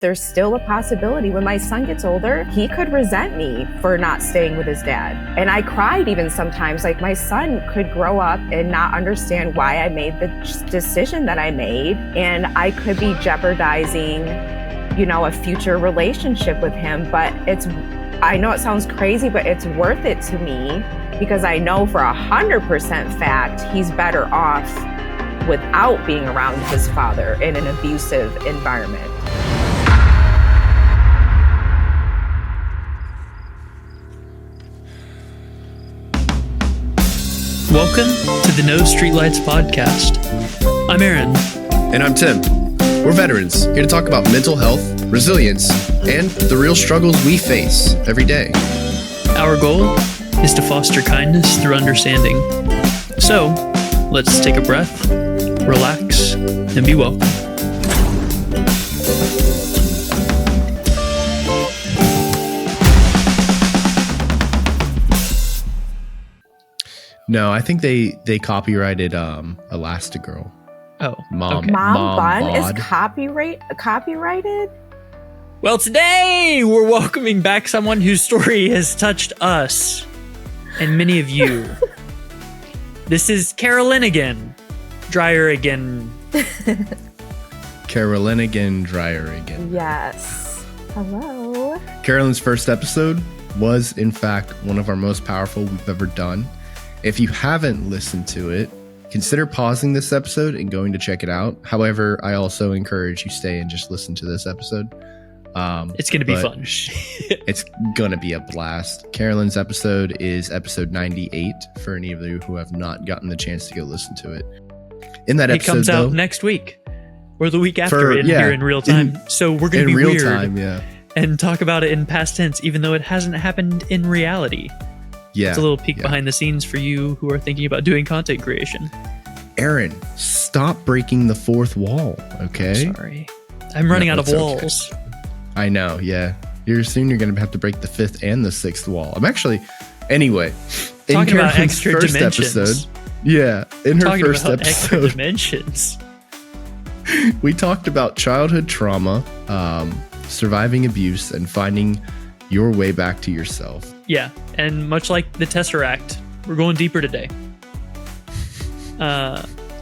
There's still a possibility when my son gets older, he could resent me for not staying with his dad. And I cried even sometimes, like my son could grow up and not understand why I made the decision that I made. And I could be jeopardizing, a future relationship with him. But I know it sounds crazy, but it's worth it to me because I know for 100% fact, he's better off without being around his father in an abusive environment. Welcome to the No Streetlights podcast. I'm Aaron. And I'm Tim. We're veterans, here to talk about mental health, resilience, and the real struggles we face every day. Our goal is to foster kindness through understanding. So, let's take a breath, relax, and be welcome. No, I think they copyrighted Elastigirl. Oh, Mom okay. Bun is copyrighted? Well, today we're welcoming back someone whose story has touched us and many of you. This is Caralyn Dreyer again. Caralyn Dreyer again. Yes. Hello. Carolyn's first episode was, in fact, one of our most powerful we've ever done. If you haven't listened to it, consider pausing this episode and going to check it out. However, I also encourage you stay and just listen to this episode. It's going to be fun. It's going to be a blast. Carolyn's episode is episode 98 for any of you who have not gotten the chance to go listen to it. In that episode, it comes out next week or the week after here in real time. So we're going to be real weird time, and talk about it in past tense, even though it hasn't happened in reality. Yeah, it's a little peek behind the scenes for you who are thinking about doing content creation. Aaron, stop breaking the fourth wall, okay? I'm sorry. I'm running out of walls. Okay. I know, yeah. Soon you're going to have to break the fifth and the sixth wall. I'm actually... Anyway. Talking about extra dimensions. In her first episode... extra dimensions. We talked about childhood trauma, surviving abuse, and finding your way back to yourself. Yeah, and much like the Tesseract, we're going deeper today.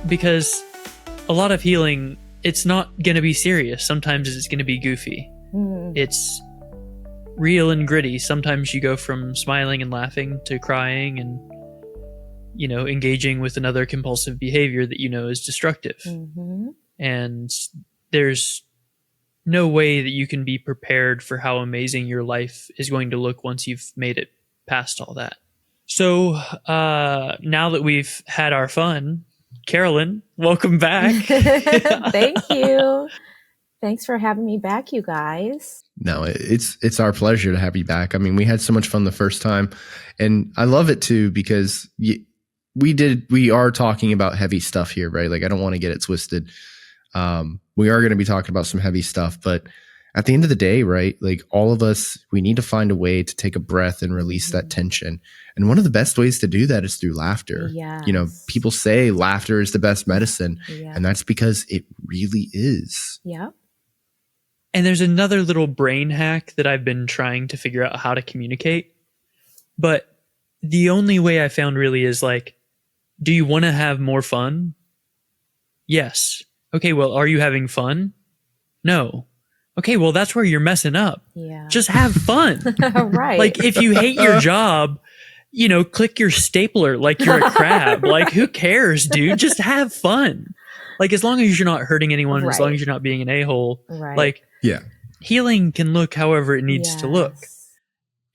Because a lot of healing, it's not going to be serious. Sometimes it's going to be goofy. It's real and gritty. Sometimes you go from smiling and laughing to crying and, engaging with another compulsive behavior that is destructive. Mm-hmm. And there's no way that you can be prepared for how amazing your life is going to look once you've made it past all that. So now that we've had our fun, Caralyn, welcome back. Thank you. Thanks for having me back, you guys. No, it's our pleasure to have you back. I mean, we had so much fun the first time, and I love it too because we are talking about heavy stuff here, right? Like, I don't want to get it twisted. We are going to be talking about some heavy stuff, but at the end of the day, right? Like, all of us, we need to find a way to take a breath and release that tension. And one of the best ways to do that is through laughter. Yes. People say laughter is the best medicine, and that's because it really is. Yeah. And there's another little brain hack that I've been trying to figure out how to communicate. But the only way I found really is like, do you want to have more fun? Yes. Okay, well, are you having fun? No. Okay, well, that's where you're messing up. Yeah. Just have fun. Right. Like, if you hate your job, click your stapler like you're a crab. Like, who cares, dude? Just have fun. Like, as long as you're not hurting anyone, as long as you're not being an a-hole, like, healing can look however it needs to look.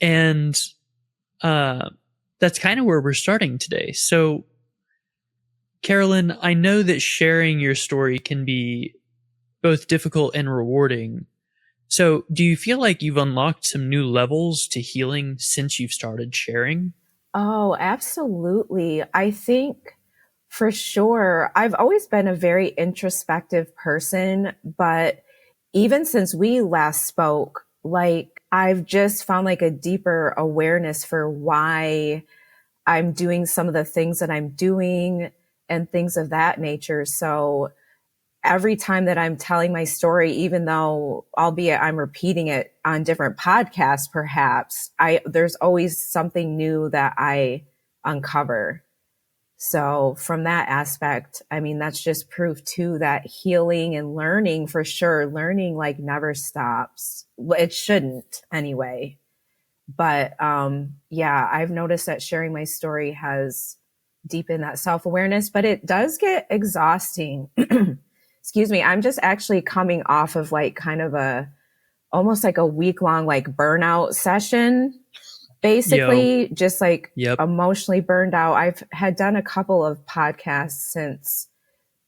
And that's kind of where we're starting today. So, Caralyn, I know that sharing your story can be both difficult and rewarding. So, do you feel like you've unlocked some new levels to healing since you've started sharing? Oh, absolutely. I think for sure. I've always been a very introspective person, but even since we last spoke, like, I've just found like a deeper awareness for why I'm doing some of the things that I'm doing and things of that nature. So every time that I'm telling my story, even though, albeit I'm repeating it on different podcasts, perhaps, there's always something new that I uncover. So from that aspect, I mean, that's just proof too that healing and learning, for sure, learning like never stops. It shouldn't anyway. But yeah, I've noticed that sharing my story has deepened that self-awareness, but it does get exhausting. Excuse me. I'm just actually coming off of like kind of almost like a week-long like burnout session. Basically, just like emotionally burned out. I've had done a couple of podcasts since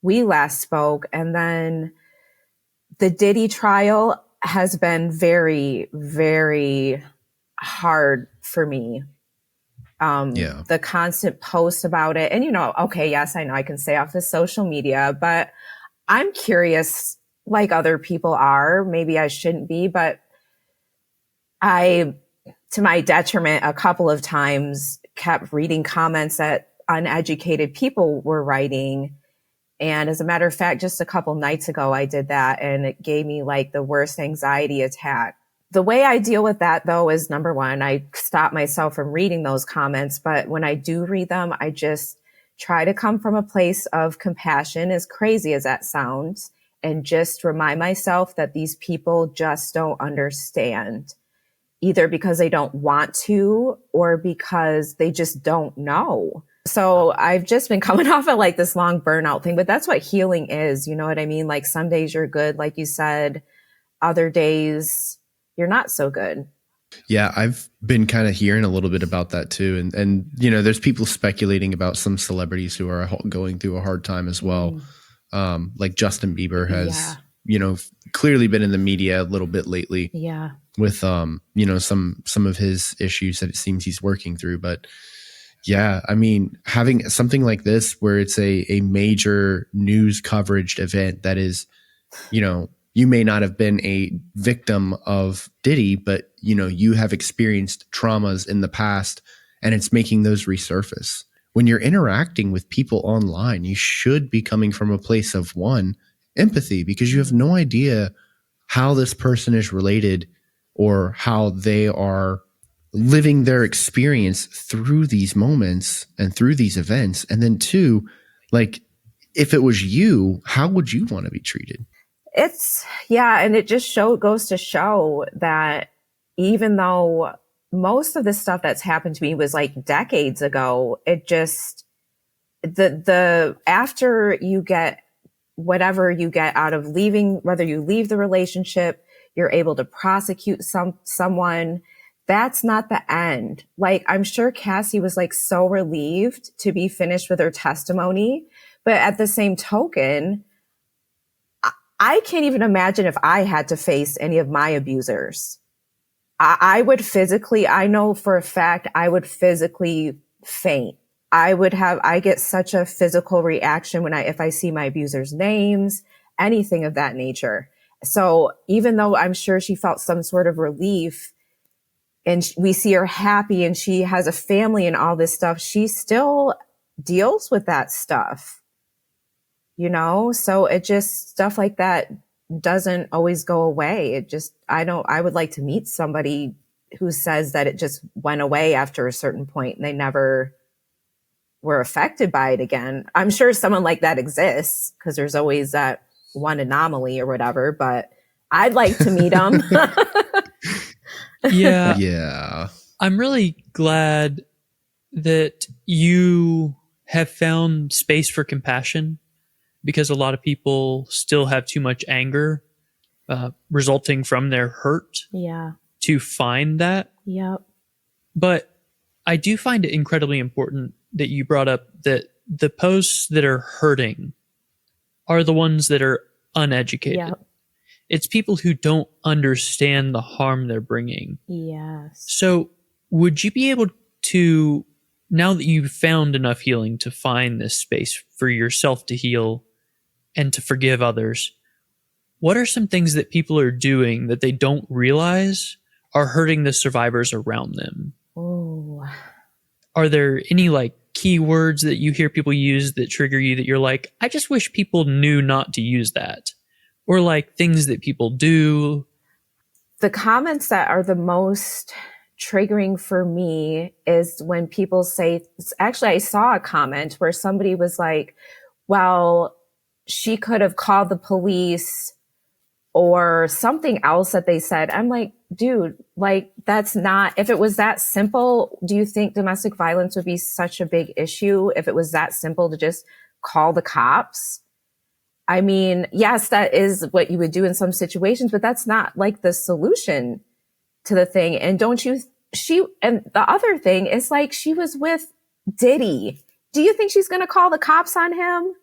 we last spoke. And then the Diddy trial has been very, very hard for me. The constant posts about it. And, you know, okay, yes, I know I can stay off of social media, but I'm curious like other people are. Maybe I shouldn't be, but to my detriment, a couple of times kept reading comments that uneducated people were writing. And as a matter of fact, just a couple nights ago, I did that and it gave me like the worst anxiety attack. The way I deal with that though is number one, I stop myself from reading those comments. But when I do read them, I just try to come from a place of compassion, as crazy as that sounds, and just remind myself that these people just don't understand. Either because they don't want to or because they just don't know. So I've just been coming off of like this long burnout thing, but that's what healing is. You know what I mean? Like some days you're good, like you said, other days you're not so good. Yeah, I've been kind of hearing a little bit about that too. And you know, there's people speculating about some celebrities who are going through a hard time as well. Like Justin Bieber has, you know, clearly been in the media a little bit lately. Yeah. With you know, some of his issues that it seems he's working through. But yeah, I mean, having something like this where it's a major news coverage event that is, you know, you may not have been a victim of Diddy, but you know, you have experienced traumas in the past and it's making those resurface. When you're interacting with people online, you should be coming from a place of one, empathy, because you have no idea how this person is related or how they are living their experience through these moments and through these events. And then two, like if it was you, how would you want to be treated? And it just goes to show that even though most of the stuff that's happened to me was like decades ago, it just, the after you get whatever you get out of leaving, whether you leave the relationship, you're able to prosecute someone. That's not the end. Like, I'm sure Cassie was like so relieved to be finished with her testimony. But at the same token, I can't even imagine if I had to face any of my abusers. I would physically, I know for a fact, I would physically faint. I get such a physical reaction if I see my abusers' names, anything of that nature. So even though I'm sure she felt some sort of relief and we see her happy and she has a family and all this stuff, she still deals with that stuff, you know? So it just, stuff like that doesn't always go away. I would like to meet somebody who says that it just went away after a certain point and they never were affected by it again. I'm sure someone like that exists because there's always that one anomaly or whatever, but I'd like to meet them. Yeah. I'm really glad that you have found space for compassion because a lot of people still have too much anger resulting from their hurt to find that. Yep. But I do find it incredibly important that you brought up that the posts that are hurting are the ones that are uneducated. Yep. It's people who don't understand the harm they're bringing. Yes. So would you be able to, now that you've found enough healing to find this space for yourself to heal and to forgive others, what are some things that people are doing that they don't realize are hurting the survivors around them? Oh. Are there any like keywords that you hear people use that trigger you that you're like, I just wish people knew not to use that? Or like things that people do? The comments that are the most triggering for me is when people say, actually, I saw a comment where somebody was like, well, she could have called the police or something else that they said. I'm like, dude, like that's not, if it was that simple, do you think domestic violence would be such a big issue if it was that simple to just call the cops? I mean, yes, that is what you would do in some situations, but that's not like the solution to the thing. And and the other thing is like, she was with Diddy. Do you think she's going to call the cops on him?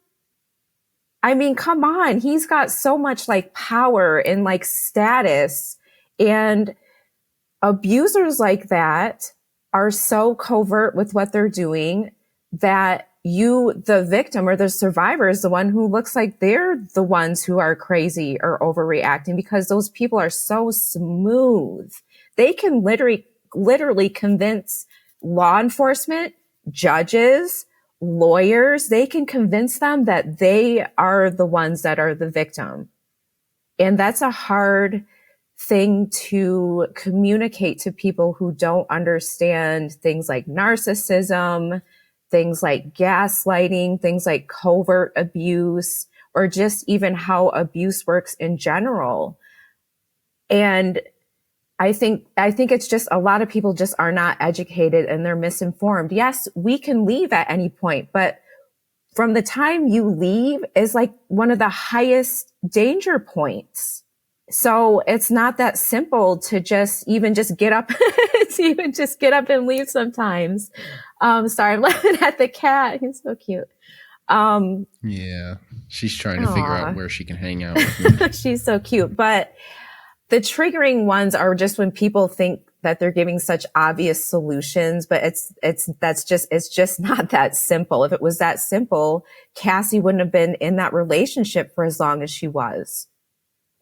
I mean, come on. He's got so much like power and like status, and abusers like that are so covert with what they're doing that the victim or the survivor is the one who looks like they're the ones who are crazy or overreacting, because those people are so smooth. They can literally convince law enforcement, judges, lawyers, they can convince them that they are the ones that are the victim. And that's a hard thing to communicate to people who don't understand things like narcissism, things like gaslighting, things like covert abuse, or just even how abuse works in general. And I think it's just a lot of people just are not educated and they're misinformed. Yes, we can leave at any point, but from the time you leave is like one of the highest danger points. So it's not that simple to just get up, and leave sometimes. Sorry, I'm laughing at the cat. He's so cute. Yeah, she's trying to figure out where she can hang out with me. She's so cute. But the triggering ones are just when people think that they're giving such obvious solutions, but it's just not that simple. If it was that simple, Cassie wouldn't have been in that relationship for as long as she was.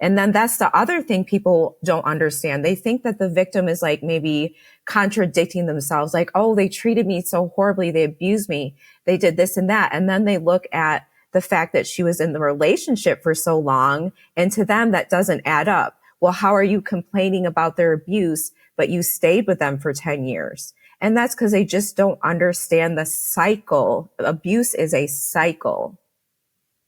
And then that's the other thing people don't understand. They think that the victim is like maybe contradicting themselves, like, oh, they treated me so horribly. They abused me. They did this and that. And then they look at the fact that she was in the relationship for so long. And to them, that doesn't add up. Well, how are you complaining about their abuse, but you stayed with them for 10 years? And that's because they just don't understand the cycle. Abuse is a cycle.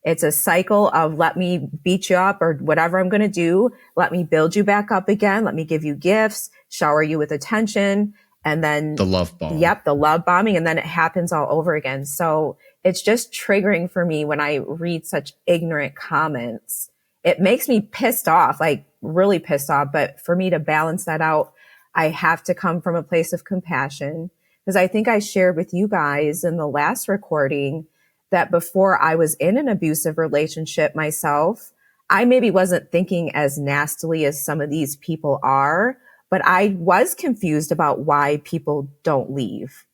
It's a cycle of let me beat you up or whatever I'm going to do. Let me build you back up again. Let me give you gifts, shower you with attention. And then the love bomb. Yep. The love bombing. And then it happens all over again. So it's just triggering for me when I read such ignorant comments. It makes me pissed off, like really pissed off. But for me to balance that out, I have to come from a place of compassion, because I think I shared with you guys in the last recording that before I was in an abusive relationship myself, I maybe wasn't thinking as nastily as some of these people are, but I was confused about why people don't leave.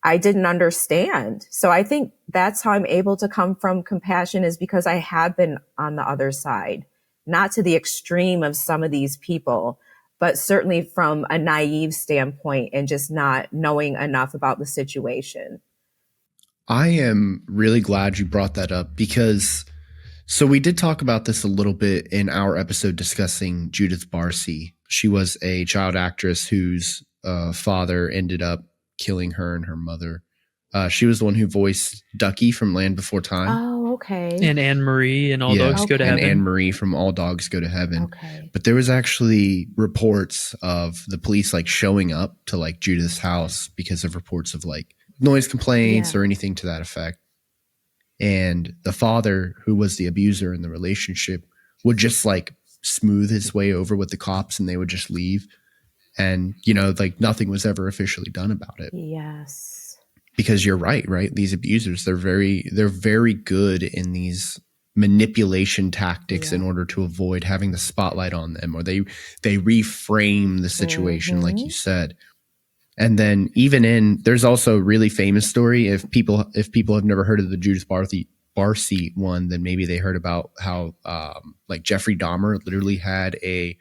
I didn't understand. So I think that's how I'm able to come from compassion, is because I have been on the other side, not to the extreme of some of these people, but certainly from a naive standpoint and just not knowing enough about the situation. I am really glad you brought that up, because so we did talk about this a little bit in our episode discussing Judith Barcy. She was a child actress whose father ended up killing her and her mother. She was the one who voiced Ducky from Land Before Time. Oh, okay. And Anne Marie and All Dogs Go to Heaven. And Anne Marie from All Dogs Go to Heaven. Okay. But there was actually reports of the police like showing up to like Judith's house because of reports of like noise complaints or anything to that effect. And the father, who was the abuser in the relationship, would just like smooth his way over with the cops and they would just leave. And, you know, like nothing was ever officially done about it. Yes. Because you're right? These abusers, they're very good in these manipulation tactics in order to avoid having the spotlight on them, or they reframe the situation, like you said. And then there's also a really famous story. If people have never heard of the Judith Barcy one, then maybe they heard about how like Jeffrey Dahmer literally had a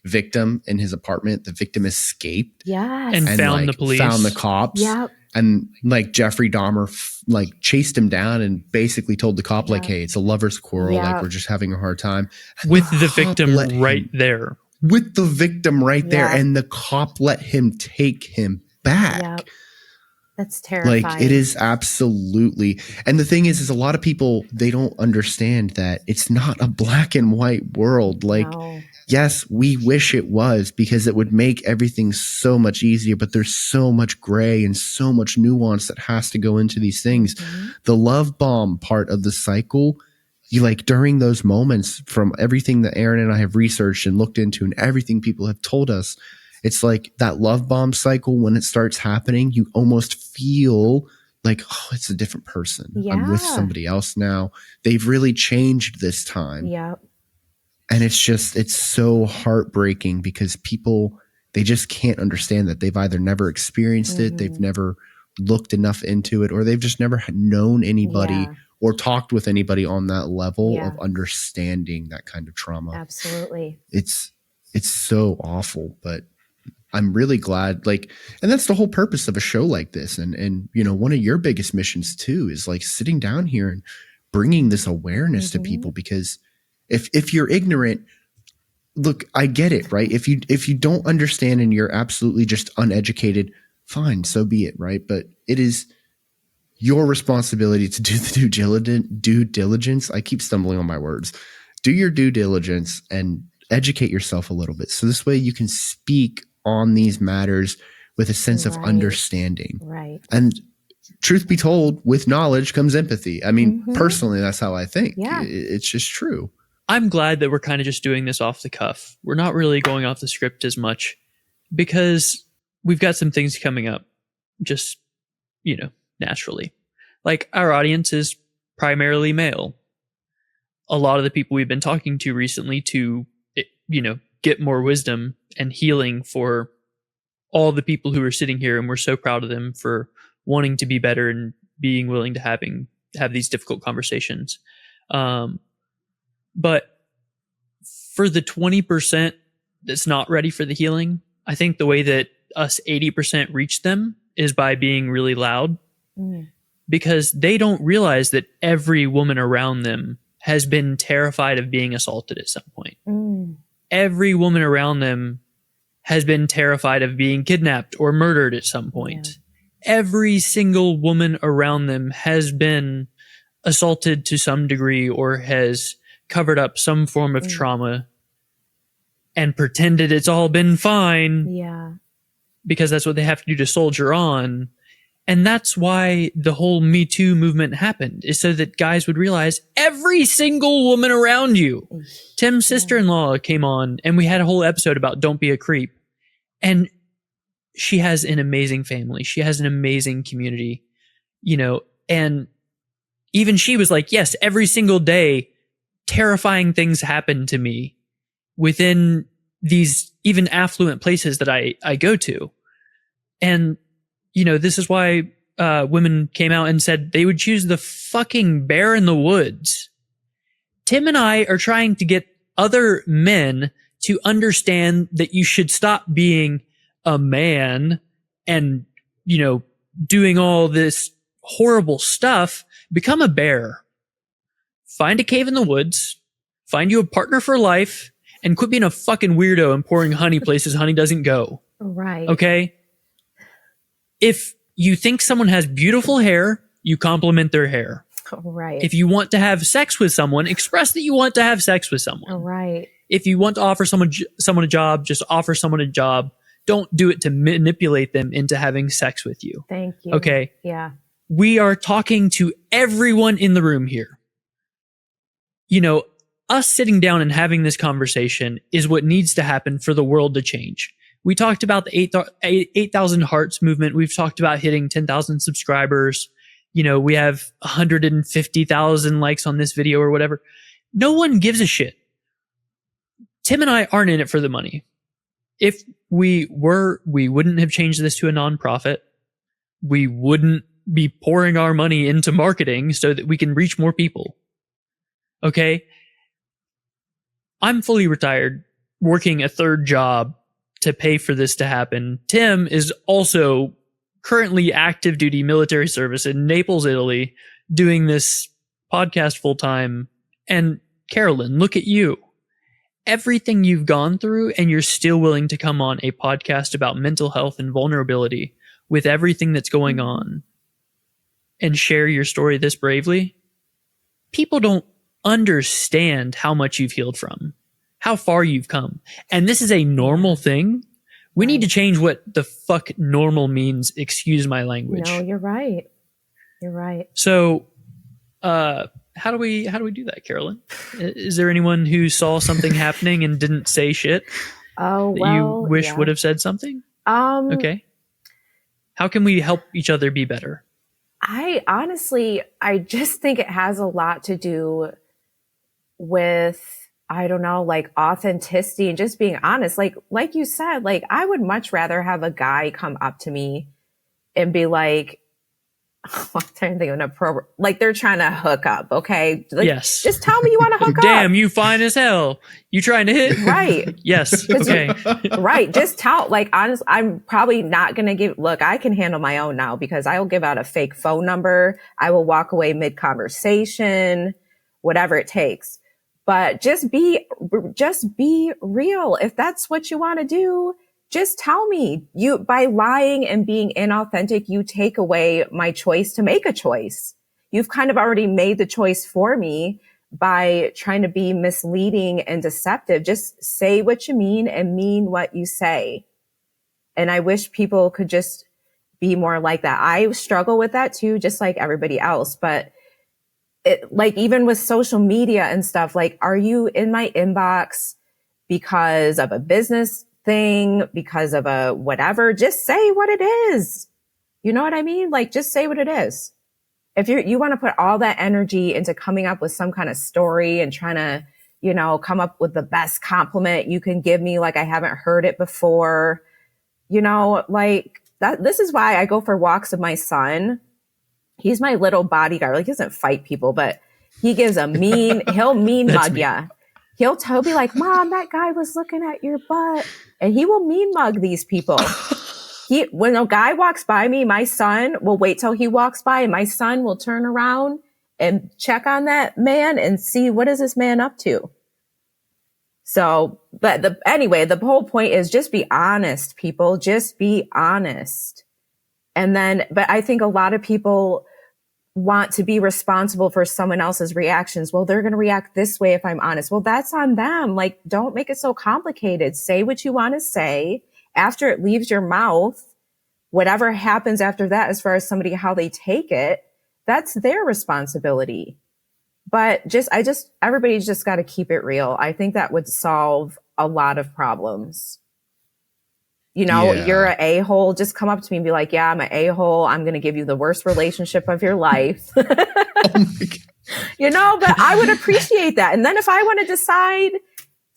victim in his apartment. The victim escaped and found like, the police, found the cops. Yep. And like Jeffrey Dahmer like chased him down and basically told the cop like, hey, it's a lover's quarrel. Like we're just having a hard time. With the victim right there. With the victim right there. And the cop let him take him back. Yep. That's terrifying. Like it is absolutely. And the thing is a lot of people, they don't understand that it's not a black and white world. Like, yes, we wish it was because it would make everything so much easier, but there's so much gray and so much nuance that has to go into these things. The love bomb part of the cycle, you like during those moments from everything that Aaron and I have researched and looked into and everything people have told us, it's like that love bomb cycle, when it starts happening, you almost feel like, oh, it's a different person. I'm with somebody else now. They've really changed this time. And it's so heartbreaking because people, they just can't understand that. They've either never experienced it, they've never looked enough into it, or they've just never known anybody or talked with anybody on that level of understanding that kind of trauma. Absolutely. It's so awful, but I'm really glad, like, and that's the whole purpose of a show like this. And, you know, one of your biggest missions too, is like sitting down here and bringing this awareness to people, because if you're ignorant, look, I get it, right? If you don't understand and you're absolutely just uneducated, fine, so be it. Right. But it is your responsibility to do the due diligence. I keep stumbling on my words. Do your due diligence and educate yourself a little bit. So this way you can speak on these matters with a sense of understanding. Right. And truth be told, with knowledge comes empathy. I mean, personally, that's how I think. It's just true. I'm glad that we're kind of just doing this off the cuff. We're not really going off the script as much because we've got some things coming up just, you know, naturally. Like our audience is primarily male. A lot of the people we've been talking to recently to, you know, get more wisdom and healing for all the people who are sitting here, and we're so proud of them for wanting to be better and being willing to have these difficult conversations. But for the 20% that's not ready for the healing, I think the way that us 80% reach them is by being really loud, because they don't realize that every woman around them has been terrified of being assaulted at some point. Every woman around them has been terrified of being kidnapped or murdered at some point. Every single woman around them has been assaulted to some degree or has covered up some form of trauma and pretended it's all been fine. Because that's what they have to do to soldier on. And that's why the whole Me Too movement happened, is so that guys would realize every single woman around you. Tim's sister-in-law came on and we had a whole episode about don't be a creep. And she has an amazing family. She has an amazing community, you know, and even she was like, yes, every single day, terrifying things happen to me within these even affluent places that I go to. And, you know, this is why women came out and said they would choose the fucking bear in the woods. Tim and I are trying to get other men to understand that you should stop being a man and, you know, doing all this horrible stuff. Become a bear. Find a cave in the woods. Find you a partner for life. And quit being a fucking weirdo and pouring honey places honey doesn't go. Right. Okay? If you think someone has beautiful hair, you compliment their hair. Right. If you want to have sex with someone, express that you want to have sex with someone. Right. If you want to offer someone a job, just offer someone a job. Don't do it to manipulate them into having sex with you. Thank you. Okay? Yeah. We are talking to everyone in the room here. You know, us sitting down and having this conversation is what needs to happen for the world to change. We talked about the 8,000 Hearts movement. We've talked about hitting 10,000 subscribers. You know, we have 150,000 likes on this video or whatever. No one gives a shit. Tim and I aren't in it for the money. If we were, we wouldn't have changed this to a nonprofit. We wouldn't be pouring our money into marketing so that we can reach more people. Okay? I'm fully retired, working a third job to pay for this to happen. Tim is also currently active duty military service in Naples, Italy, doing this podcast full time. And Caralyn, look at you. Everything you've gone through, and you're still willing to come on a podcast about mental health and vulnerability with everything that's going on and share your story this bravely. People don't understand how much you've healed from, how far you've come. And this is a normal thing. We need to change what the fuck normal means. Excuse my language. No, you're right. You're right. So, how do we do that, Caralyn? Is there anyone who saw something happening and didn't say shit? Oh, well, that you wish would have said something? Okay. How can we help each other be better? I just think it has a lot to do with, I don't know, like authenticity and just being honest. Like you said, like I would much rather have a guy come up to me and be like, I'm trying to think of an appropriate, like they're trying to hook up. Okay. Like, yes. Just tell me you want to hook up. Damn, you fine as hell. You trying to hit? Right. Yes. Okay. Right. Just tell, like, honestly, I'm probably not going to look, I can handle my own now because I will give out a fake phone number. I will walk away mid conversation, whatever it takes, but just be real. If that's what you want to do, just tell me. By lying and being inauthentic, you take away my choice to make a choice. You've kind of already made the choice for me by trying to be misleading and deceptive. Just say what you mean and mean what you say. And I wish people could just be more like that. I struggle with that too, just like everybody else. But like even with social media and stuff, like, are you in my inbox because of a business thing, because of a whatever? Just say what it is. You know what I mean? Like, just say what it is. If you want to put all that energy into coming up with some kind of story and trying to, come up with the best compliment you can give me, like I haven't heard it before, like that. This is why I go for walks with my son. He's my little bodyguard. Like, he doesn't fight people, but he gives he'll mean mug ya. He'll be like, Mom, that guy was looking at your butt. And he will mean mug these people. When a guy walks by me, my son will wait till he walks by and my son will turn around and check on that man and see, what is this man up to? So, but anyway, the whole point is just be honest, people. Just be honest. And then, but I think a lot of people want to be responsible for someone else's reactions. Well, they're going to react this way if I'm honest. Well, that's on them. Like, don't make it so complicated. Say what you want to say. After it leaves your mouth, whatever happens after that, as far as how they take it, that's their responsibility. But everybody's just got to keep it real. I think that would solve a lot of problems. You're an a-hole. Just come up to me and be like, yeah, I'm an a-hole. I'm going to give you the worst relationship of your life. Oh my God. But I would appreciate that. And then if I want to decide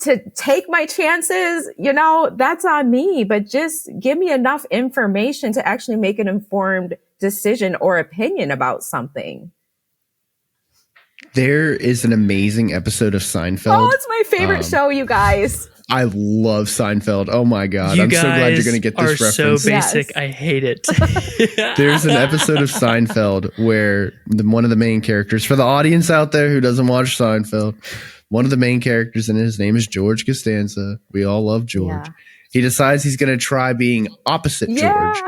to take my chances, that's on me. But just give me enough information to actually make an informed decision or opinion about something. There is an amazing episode of Seinfeld. Oh, it's my favorite show, you guys. I love Seinfeld. Oh my God. I'm so glad you're going to get this reference. You guys are so basic. Yes. I hate it. There's an episode of Seinfeld where one of the main characters, for the audience out there who doesn't watch Seinfeld, one of the main characters, and his name is George Costanza. We all love George. Yeah. He decides he's going to try being opposite George.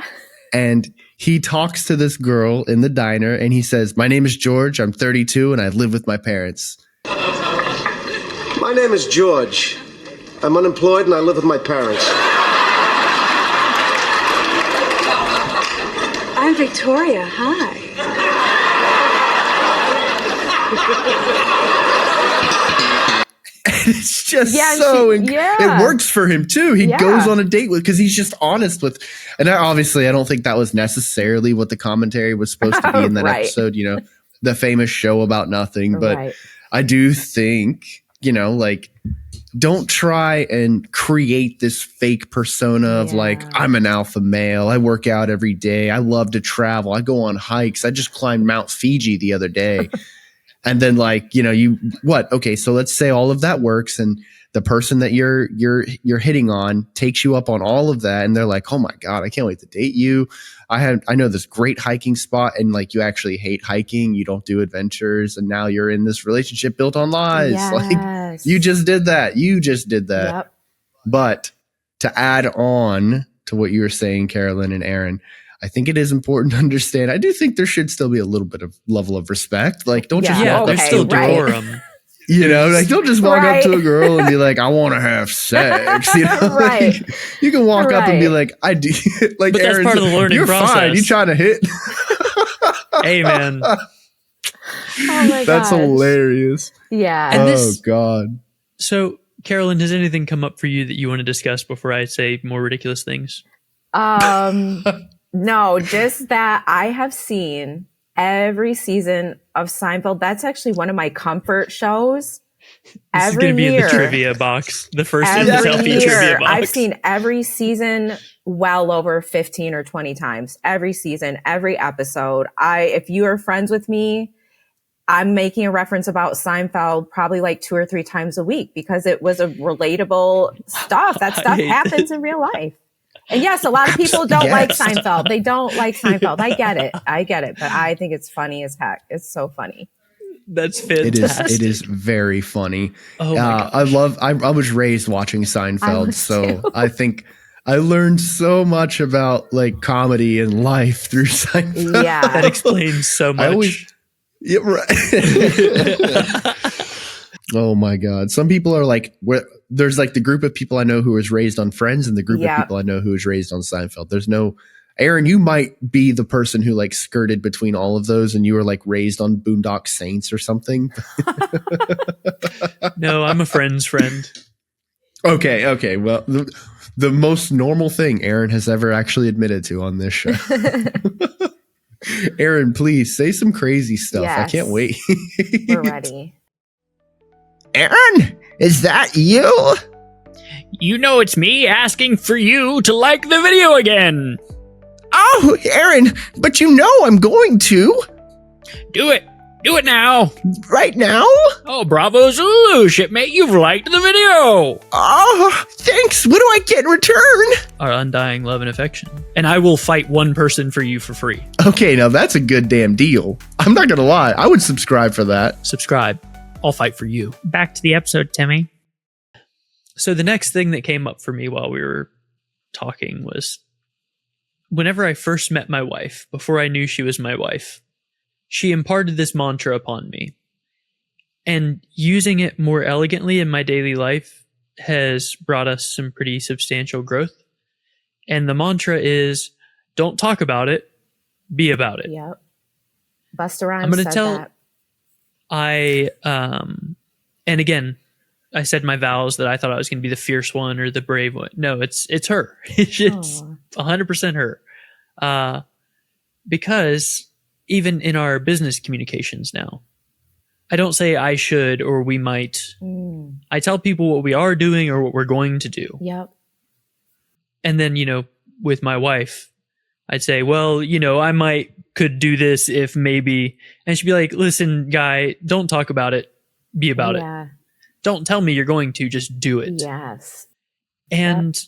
And he talks to this girl in the diner and he says, my name is George. I'm 32 and I live with my parents. My name is George. I'm unemployed and I live with my parents. I'm Victoria. Hi. It's just it works for him too. He goes on a date with, because he's just honest with, and obviously I don't think that was necessarily what the commentary was supposed to be in that episode, the famous show about nothing. But I do think, like, don't try and create this fake persona of like, I'm an alpha male. I work out every day. I love to travel. I go on hikes. I just climbed Mount Fiji the other day. And then okay, so let's say all of that works and the person that you're hitting on takes you up on all of that, and they're like, oh my God, I can't wait to date you. I know this great hiking spot, and like you actually hate hiking, you don't do adventures, and now you're in this relationship built on lies. Yes. Like you just did that. Yep. But to add on to what you were saying, Caralyn and Aaron, I think it is important to understand. I do think there should still be a little bit of level of respect. Like, don't just walk up there's to still a girl. decorum. You know, like don't just walk up to a girl and be like, I want to have sex. You know, Right. Like, you can walk up and be like, I do. Like, But that's Aaron's, part of the learning you're process. fine. You trying to hit? Hey, man. Oh my That's gosh. hilarious. Yeah. And Oh this- God. So, Caralyn, does anything come up for you that you want to discuss before I say more ridiculous things? No, just that I have seen every season of Seinfeld. That's actually one of my comfort shows. This is going to be in the trivia box. The first in the Every selfie trivia year, box. I've seen every season well over 15 or 20 times. Every season, every episode. If you are friends with me, I'm making a reference about Seinfeld probably like 2 or 3 times a week because it was a relatable stuff. That stuff happens in real life. And yes, a lot of people don't like Seinfeld. They don't like Seinfeld. I get it. But I think it's funny as heck. It's so funny. That's fantastic. It is very funny. Oh my gosh. I was raised watching I Seinfeld, was so too. I think I learned so much about like comedy and life through Seinfeld. Yeah. That explains so much. Yeah, right. Oh my God. Some people are like, there's like the group of people I know who was raised on Friends and the group of people I know who was raised on Seinfeld. There's no, Aaron, you might be the person who like skirted between all of those and you were like raised on Boondock Saints or something. No, I'm a Friends friend. Okay. Well, the most normal thing Aaron has ever actually admitted to on this show. Aaron, please say some crazy stuff. Yes. I can't wait. We're ready. Aaron, is that you? You know it's me asking for you to like the video again. Oh, Aaron, but you know I'm going to. Do it. Do it now. Right now? Oh, bravo Zulu, shipmate. You've liked the video. Oh, thanks. What do I get in return? Our undying love and affection. And I will fight one person for you for free. Okay, now that's a good damn deal. I'm not going to lie. I would subscribe for that. Subscribe. I'll fight for you. Back to the episode, Timmy. So the next thing that came up for me while we were talking was whenever I first met my wife, before I knew she was my wife, she imparted this mantra upon me. And using it more elegantly in my daily life has brought us some pretty substantial growth. And the mantra is, don't talk about it, be about it. Yep. Busta Rhymes I'm going to said tell... that. and again, I said my vows that I thought I was going to be the fierce one or the brave one. No, it's her. It's 100% her. Because even in our business communications now, I don't say I should or we might. I tell people what we are doing or what we're going to do. Yep. And then, with my wife, I'd say, well, I could do this if maybe, and she'd be like, listen, guy, don't talk about it. Be about it. Don't tell me you're going to, just do it. Yes. And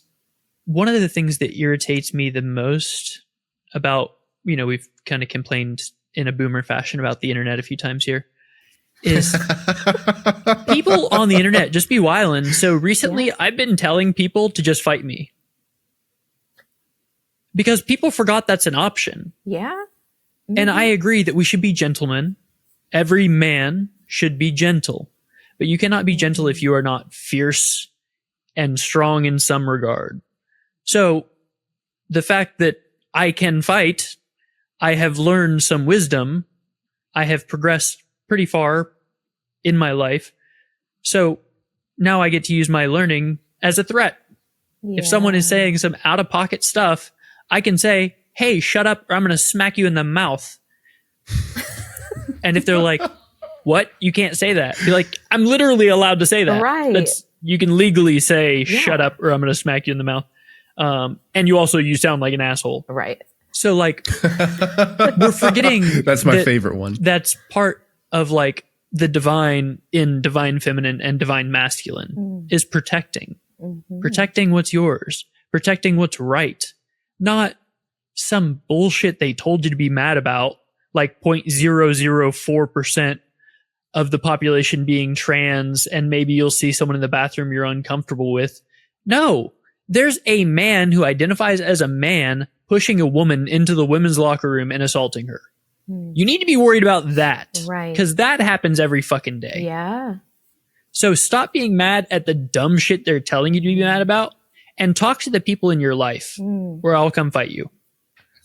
one of the things that irritates me the most about, we've kind of complained in a boomer fashion about the internet a few times here, is people on the internet just be wildin'. So recently I've been telling people to just fight me. Because people forgot that's an option. Yeah. Mm-hmm. And I agree that we should be gentlemen. Every man should be gentle. But you cannot be gentle if you are not fierce and strong in some regard. So the fact that I can fight, I have learned some wisdom. I have progressed pretty far in my life. So now I get to use my learning as a threat. If someone is saying some out-of-pocket stuff, I can say, hey, shut up or I'm going to smack you in the mouth. And if they're like, what? You can't say that. Be like, I'm literally allowed to say that. Right. You can legally say, shut up or I'm going to smack you in the mouth. And you sound like an asshole. Right. So we're forgetting. That's my favorite one. That's part of the divine in divine feminine and divine masculine is protecting. Protecting what's yours, protecting what's right, not some bullshit they told you to be mad about, like 0.004% of the population being trans, and maybe you'll see someone in the bathroom you're uncomfortable with. No, there's a man who identifies as a man pushing a woman into the women's locker room and assaulting her. You need to be worried about that. Right. Because that happens every fucking day. Yeah. So stop being mad at the dumb shit they're telling you to be mad about and talk to the people in your life or I'll come fight you.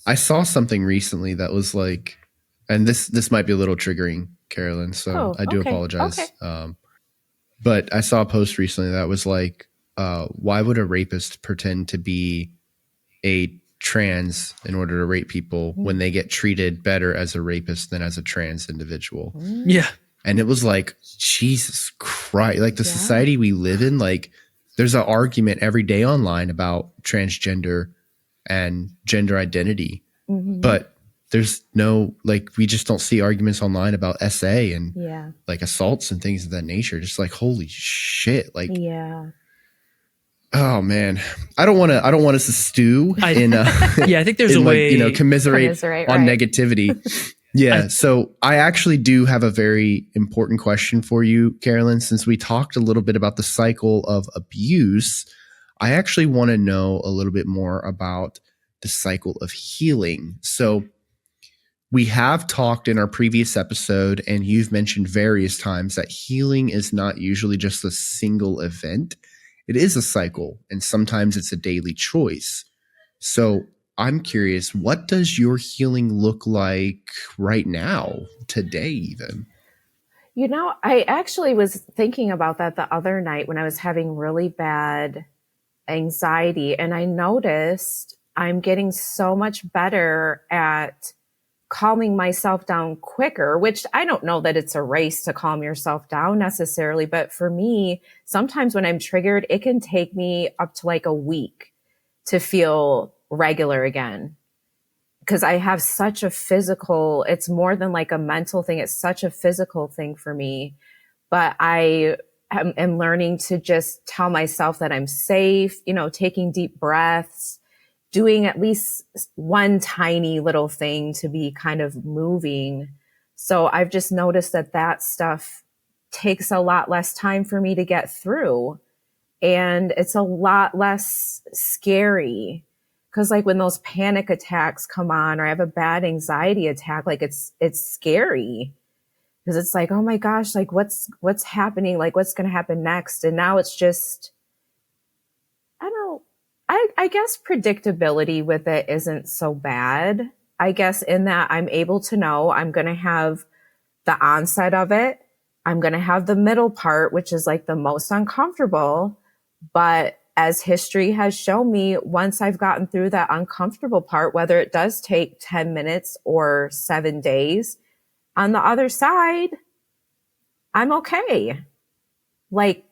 I saw something recently that was like, and this might be a little triggering, Caralyn, so I do apologize. Okay. But I saw a post recently that was like, why would a rapist pretend to be a trans in order to rape people when they get treated better as a rapist than as a trans individual? Yeah. And it was like, Jesus Christ, like the society we live in, like there's an argument every day online about transgender and gender identity, but there's no, like, we just don't see arguments online about SA and like assaults and things of that nature. Just like, holy shit. Like, oh man, I don't want us to stew in, I think there's in a way, commiserate on negativity. So I actually do have a very important question for you, Caralyn. Since we talked a little bit about the cycle of abuse, I actually want to know a little bit more about the cycle of healing. So we have talked in our previous episode, and you've mentioned various times that healing is not usually just a single event. It is a cycle, and sometimes it's a daily choice. So I'm curious, what does your healing look like right now, today even? You know, I actually was thinking about that the other night when I was having really bad anxiety, and I noticed I'm getting so much better at calming myself down quicker, which I don't know that it's a race to calm yourself down necessarily. But for me, sometimes when I'm triggered, it can take me up to like a week to feel regular again. Because I have such a physical, it's more than like a mental thing. It's such a physical thing for me. But I am learning to just tell myself that I'm safe, taking deep breaths, doing at least one tiny little thing to be kind of moving. So I've just noticed that stuff takes a lot less time for me to get through. And it's a lot less scary. Because like when those panic attacks come on, or I have a bad anxiety attack, like it's scary. Because it's like, oh my gosh, like what's happening? Like what's going to happen next? And now it's just, I guess predictability with it isn't so bad. I guess in that I'm able to know I'm going to have the onset of it. I'm going to have the middle part, which is like the most uncomfortable. But as history has shown me, once I've gotten through that uncomfortable part, whether it does take 10 minutes or 7 days, on the other side, I'm okay. Like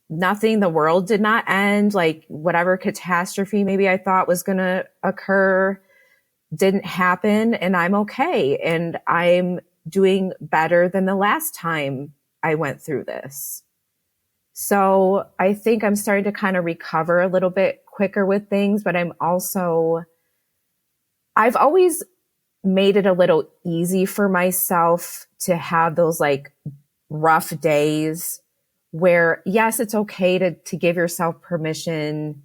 nothing, the world did not end. Like whatever catastrophe maybe I thought was going to occur didn't happen, and I'm okay. And I'm doing better than the last time I went through this. So I think I'm starting to kind of recover a little bit quicker with things, but I've always made it a little easy for myself to have those like rough days where, yes, it's okay to give yourself permission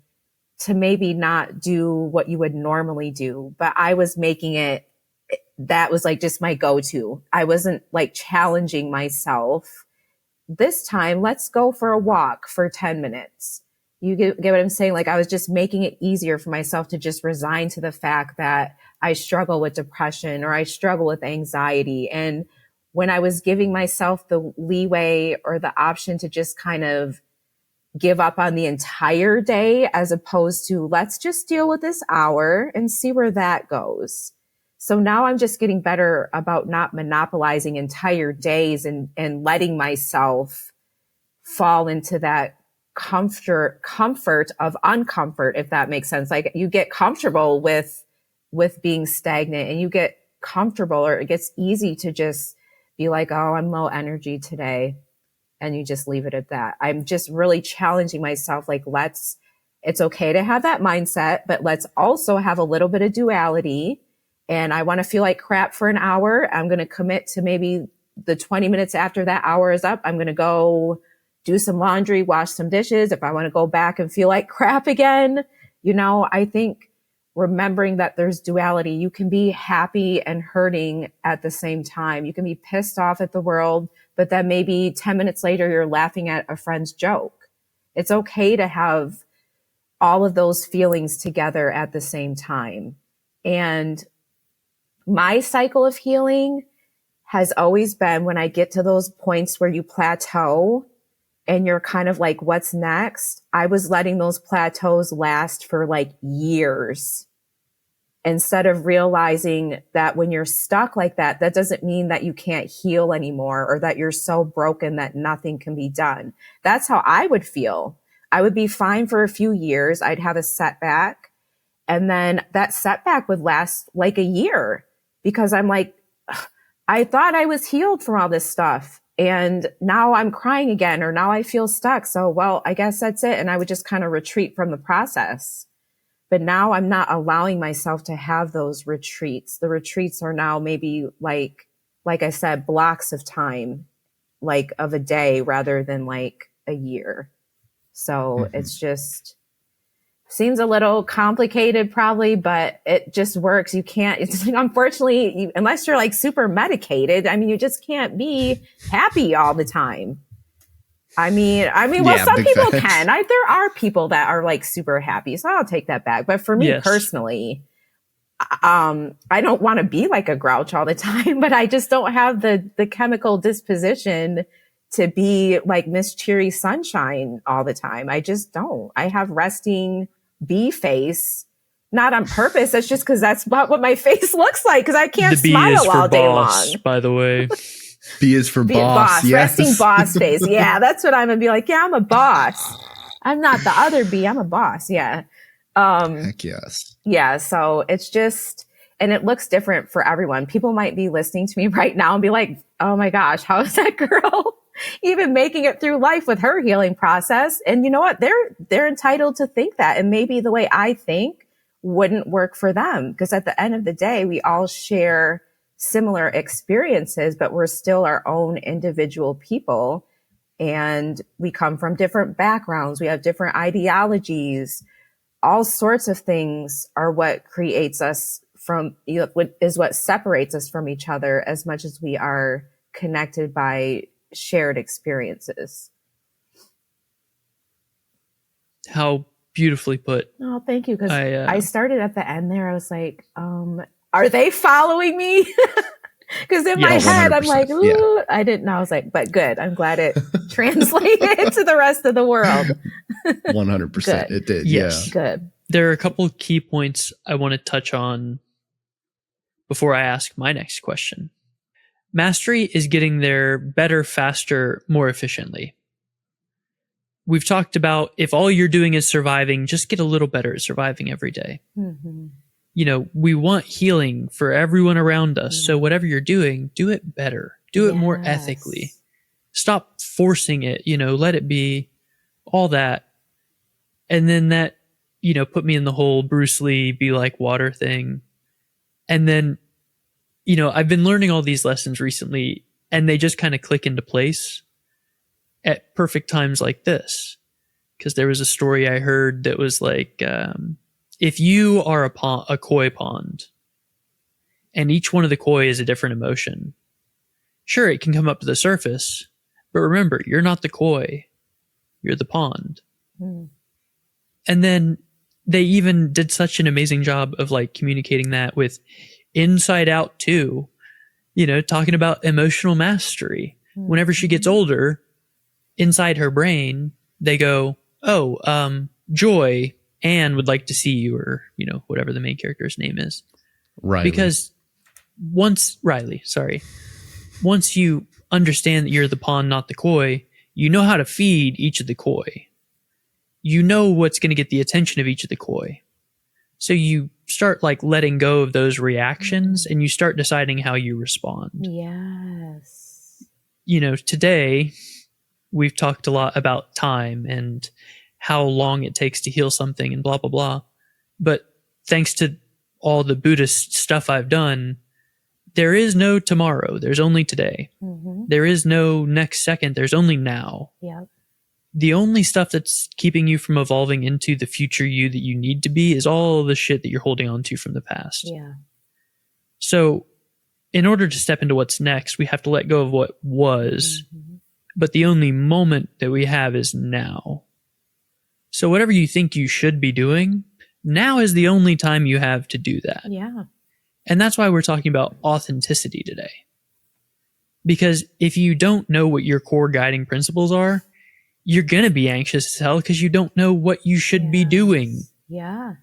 to maybe not do what you would normally do. But I was making it, that was like just my go-to. I wasn't like challenging myself. This time, let's go for a walk for 10 minutes. You get what I'm saying? Like I was just making it easier for myself to just resign to the fact that I struggle with depression or I struggle with anxiety. And when I was giving myself the leeway or the option to just kind of give up on the entire day, as opposed to let's just deal with this hour and see where that goes. So now I'm just getting better about not monopolizing entire days and letting myself fall into that comfort of uncomfort, if that makes sense. Like you get comfortable with being stagnant, and you get comfortable, or it gets easy to just be like, oh, I'm low energy today. And you just leave it at that. I'm just really challenging myself. Like, it's okay to have that mindset, but let's also have a little bit of duality. And I want to feel like crap for an hour. I'm going to commit to maybe the 20 minutes after that hour is up. I'm going to go do some laundry, wash some dishes. If I want to go back and feel like crap again, I think remembering that there's duality, you can be happy and hurting at the same time. You can be pissed off at the world, but then maybe 10 minutes later, you're laughing at a friend's joke. It's okay to have all of those feelings together at the same time. And my cycle of healing has always been when I get to those points where you plateau and you're kind of like, what's next? I was letting those plateaus last for like years, instead of realizing that when you're stuck like that, that doesn't mean that you can't heal anymore or that you're so broken that nothing can be done. That's how I would feel. I would be fine for a few years. I'd have a setback, and then that setback would last like a year because I'm like, I thought I was healed from all this stuff. And now I'm crying again, or now I feel stuck. So, well, I guess that's it. And I would just kind of retreat from the process. But now I'm not allowing myself to have those retreats. The retreats are now maybe like I said, blocks of time, like of a day rather than like a year. So it's just seems a little complicated probably, but it just works. You can't, unfortunately, unless you're like super medicated, I mean, you just can't be happy all the time. I mean, well, some people can. There are people that are like super happy, so I'll take that back. But for me personally, I don't want to be like a grouch all the time, but I just don't have the chemical disposition to be like Miss Cheery Sunshine all the time. I just don't. I have resting bee face, not on purpose. That's just because that's not what my face looks like, because I can't smile all day long. By the way. B is for boss. Yes. Resting boss face. Yeah, that's what I'm gonna be like. Yeah, I'm a boss. I'm not the other bee. I'm a boss. Yeah. Heck yes. Yeah. So it's just, and it looks different for everyone. People might be listening to me right now and be like, "Oh my gosh, how is that girl even making it through life with her healing process?" And you know what? They're entitled to think that, and maybe the way I think wouldn't work for them, because at the end of the day, we all share similar experiences, but we're still our own individual people, and we come from different backgrounds. We have different ideologies. All sorts of things are what creates us from, is what separates us from each other, as much as we are connected by shared experiences. How beautifully put. Oh, thank you. Because I started at the end there. I was like, are they following me? Because in my head, I'm like, ooh, I didn't know. I was like, but good. I'm glad it translated to the rest of the world. 100%. It did. Yes. Yeah. Good. There are a couple of key points I want to touch on before I ask my next question. Mastery is getting there better, faster, more efficiently. We've talked about, if all you're doing is surviving, just get a little better at surviving every day. Mm-hmm. We want healing for everyone around us. Mm-hmm. So whatever you're doing, do it better. Do it more ethically. Stop forcing it, let it be all that. And then that, put me in the whole Bruce Lee, be like water thing. And then, I've been learning all these lessons recently, and they just kind of click into place at perfect times like this. Because there was a story I heard that was like, if you are a koi pond, and each one of the koi is a different emotion, sure, it can come up to the surface, but remember, you're not the koi, you're the pond. Mm. And then they even did such an amazing job of like communicating that with Inside Out too, talking about emotional mastery. Mm. Whenever she gets older, inside her brain, they go, Joy, Anne would like to see you, or, whatever the main character's name is. Riley. Because once you understand that you're the pond, not the koi, you know how to feed each of the koi. You know what's going to get the attention of each of the koi. So you start like letting go of those reactions, and you start deciding how you respond. Yes. today we've talked a lot about time and how long it takes to heal something and blah, blah, blah. But thanks to all the Buddhist stuff I've done, there is no tomorrow. There's only today. Mm-hmm. There is no next second. There's only now. Yep. The only stuff that's keeping you from evolving into the future you that you need to be is all the shit that you're holding on to from the past. Yeah. So in order to step into what's next, we have to let go of what was, mm-hmm. but the only moment that we have is now. So whatever you think you should be doing, now is the only time you have to do that. Yeah. And that's why we're talking about authenticity today. Because if you don't know what your core guiding principles are, you're going to be anxious as hell because you don't know what you should be doing. Yeah.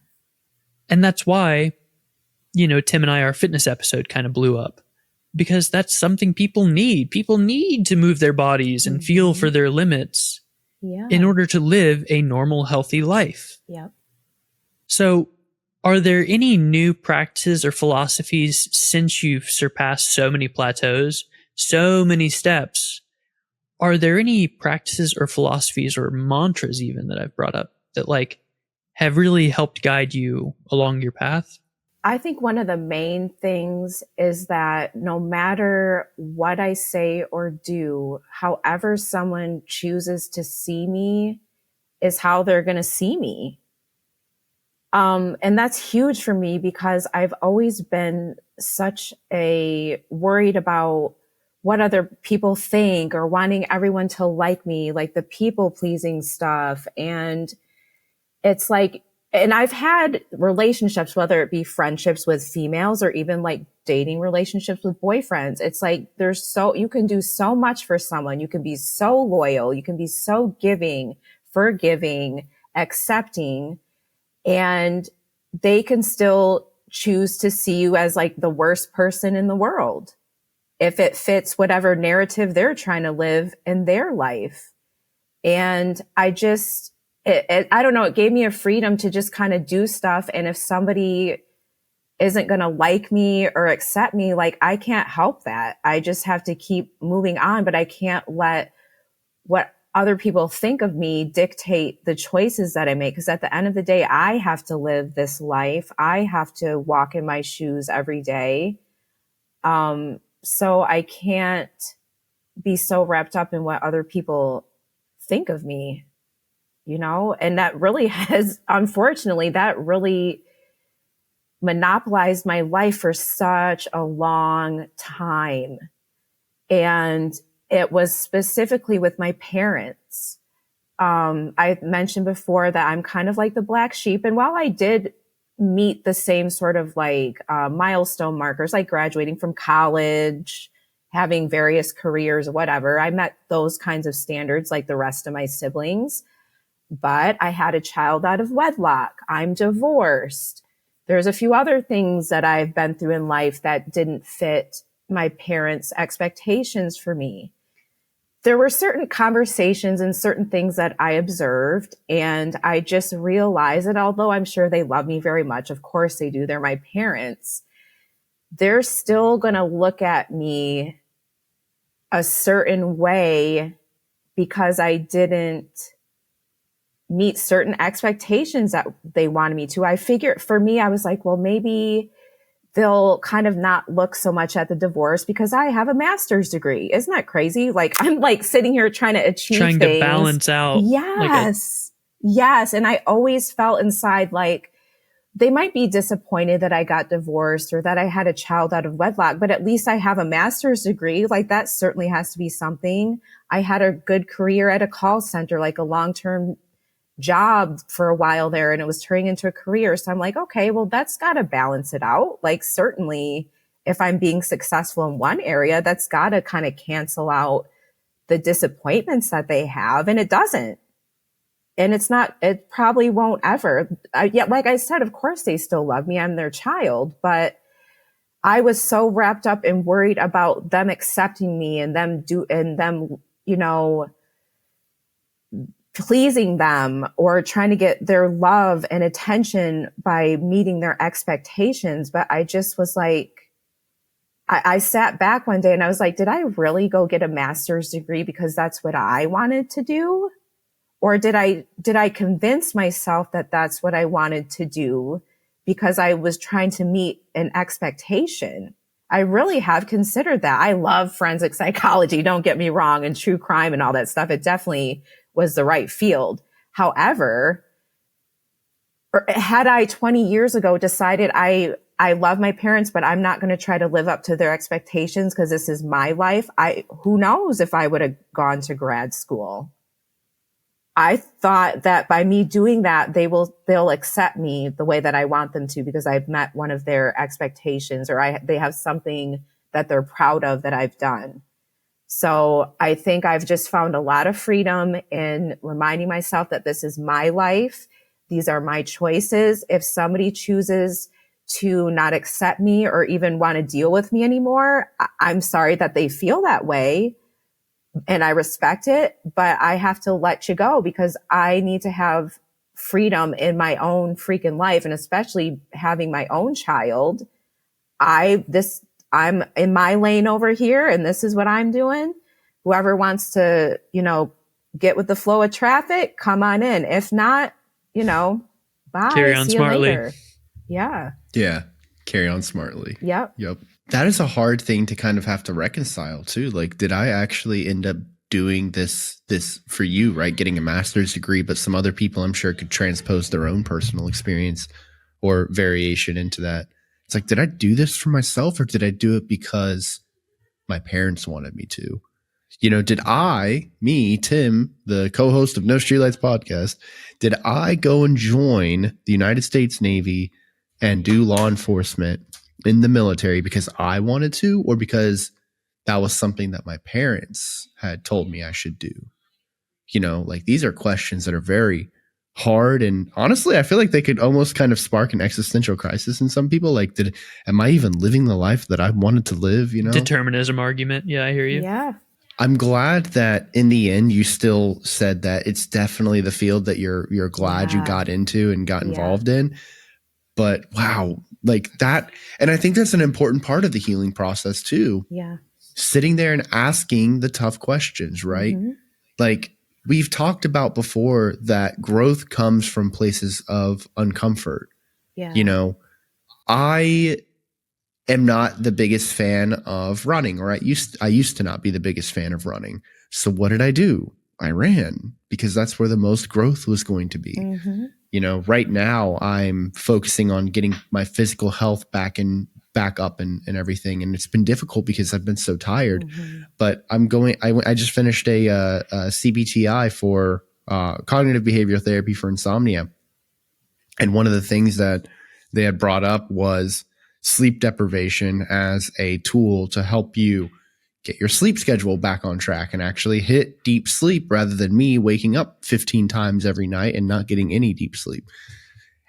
And that's why, Tim and I, our fitness episode kind of blew up because that's something people need. People need to move their bodies and feel for their limits in order to live a normal, healthy life. Yep. So are there any new practices or philosophies since you've surpassed so many plateaus, so many steps? Are there any practices or philosophies or mantras even that I've brought up that have really helped guide you along your path? I think one of the main things is that no matter what I say or do, however someone chooses to see me is how they're going to see me. And that's huge for me because I've always been such a worried about what other people think or wanting everyone to like me, like the people pleasing stuff. And it's and I've had relationships, whether it be friendships with females or even dating relationships with boyfriends. It's you can do so much for someone. You can be so loyal. You can be so giving, forgiving, accepting, and they can still choose to see you as the worst person in the world if it fits whatever narrative they're trying to live in their life. And I don't know, it gave me a freedom to just kind of do stuff. And if somebody isn't going to like me or accept me, I can't help that. I just have to keep moving on, but I can't let what other people think of me dictate the choices that I make. Because at the end of the day, I have to live this life. I have to walk in my shoes every day. So I can't be so wrapped up in what other people think of me, and that really unfortunately, that really monopolized my life for such a long time. And it was specifically with my parents. I mentioned before that I'm kind of like the black sheep. And while I did meet the same sort of milestone markers, like graduating from college, having various careers or whatever, I met those kinds of standards like the rest of my siblings. But I had a child out of wedlock. I'm divorced. There's a few other things that I've been through in life that didn't fit my parents' expectations for me. There were certain conversations and certain things that I observed, and I just realized that although I'm sure they love me very much, of course they do, they're my parents, they're still going to look at me a certain way because I didn't meet certain expectations that they wanted me to. I figured for me, I was like, well, maybe they'll kind of not look so much at the divorce because I have a master's degree. Isn't that crazy? I'm sitting here trying to achieve things. To balance out. Yes. Yes. And I always felt inside they might be disappointed that I got divorced or that I had a child out of wedlock, but at least I have a master's degree. That certainly has to be something. I had a good career at a call center, a long-term job for a while there, and it was turning into a career. So I'm okay, well, that's got to balance it out. Certainly if I'm being successful in one area, that's got to kind of cancel out the disappointments that they have. And it doesn't. And it probably won't ever. Yet, like I said, of course they still love me. I'm their child, but I was so wrapped up and worried about them accepting me and them pleasing them or trying to get their love and attention by meeting their expectations. But I just was I sat back one day and I was like, did I really go get a master's degree because that's what I wanted to do? Or did I convince myself that that's what I wanted to do because I was trying to meet an expectation? I really have considered that. I love forensic psychology, don't get me wrong, and true crime and all that stuff. It definitely was the right field. However, had I 20 years ago decided I love my parents, but I'm not going to try to live up to their expectations because this is my life, who knows if I would have gone to grad school. I thought that by me doing that, they'll accept me the way that I want them to because I've met one of their expectations, or they have something that they're proud of that I've done. So I think I've just found a lot of freedom in reminding myself that this is my life. These are my choices. If somebody chooses to not accept me or even want to deal with me anymore, I'm sorry that they feel that way. And I respect it, but I have to let you go because I need to have freedom in my own freaking life. And especially having my own child, I'm in my lane over here and this is what I'm doing. Whoever wants to, get with the flow of traffic, come on in. If not, bye. Carry on See smartly. You later. Yeah. Yeah. Carry on smartly. Yep. That is a hard thing to kind of have to reconcile too. Like, did I actually end up doing this for you, right? Getting a master's degree, but some other people I'm sure could transpose their own personal experience or variation into that. It's like, did I do this for myself or did I do it because my parents wanted me to? Did me, Tim, the co-host of No Streetlights podcast, did I go and join the United States Navy and do law enforcement in the military because I wanted to, or because that was something that my parents had told me I should do? These are questions that are very hard. And honestly, I feel like they could almost kind of spark an existential crisis in some people. Like, am I even living the life that I wanted to live? Determinism argument. Yeah, I hear you. Yeah. I'm glad that in the end you still said that it's definitely the field that you're glad you got into and got involved in. But wow, like that. And I think that's an important part of the healing process too. Yeah. Sitting there and asking the tough questions, right? Mm-hmm. Like we've talked about before that growth comes from places of uncomfort. Yeah. I am not the biggest fan of running, or I used to not be the biggest fan of running. So what did I do? I ran because that's where the most growth was going to be. Mm-hmm. Right now I'm focusing on getting my physical health back up and everything. And it's been difficult because I've been so tired, but I just finished a CBTI for cognitive behavioral therapy for insomnia. And one of the things that they had brought up was sleep deprivation as a tool to help you get your sleep schedule back on track and actually hit deep sleep rather than me waking up 15 times every night and not getting any deep sleep.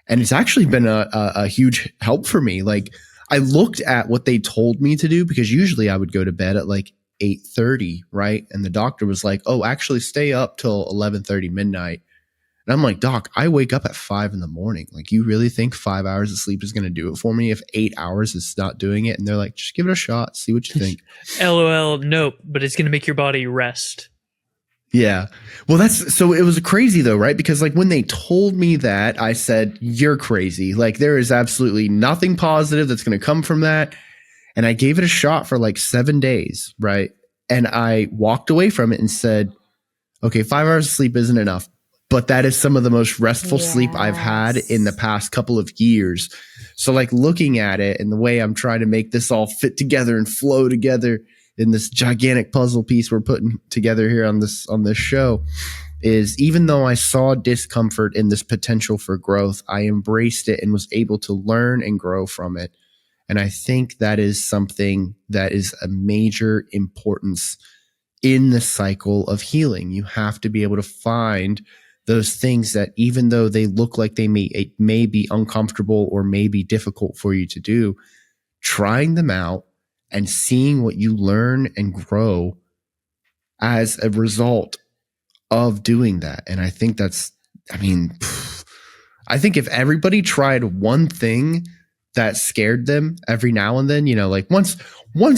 And it's actually been a huge help for me. Like I looked at what they told me to do because usually I would go to bed at like 8:30, right? And the doctor was like, oh, actually stay up till 11:30 midnight. And I'm like, doc, I wake up at 5 a.m. Like, you really think 5 hours of sleep is going to do it for me if 8 hours is not doing it? And they're like, just give it a shot. See what you think. LOL. Nope. But it's going to make your body rest. Yeah. Well, so it was crazy though, right? Because like when they told me that, I said, you're crazy. Like there is absolutely nothing positive that's going to come from that. And I gave it a shot for like 7 days, right? And I walked away from it and said, okay, 5 hours of sleep isn't enough. But that is some of the most restful sleep I've had in the past couple of years. So like looking at it and the way I'm trying to make this all fit together and flow together in this gigantic puzzle piece we're putting together here on this show is, even though I saw discomfort in this potential for growth, I embraced it and was able to learn and grow from it. And I think that is something that is a major importance in the cycle of healing. You have to be able to find those things that, even though they look like they may be uncomfortable or may be difficult for you to do, trying them out and seeing what you learn and grow as a result of doing that. And I think I think if everybody tried one thing that scared them every now and then, like once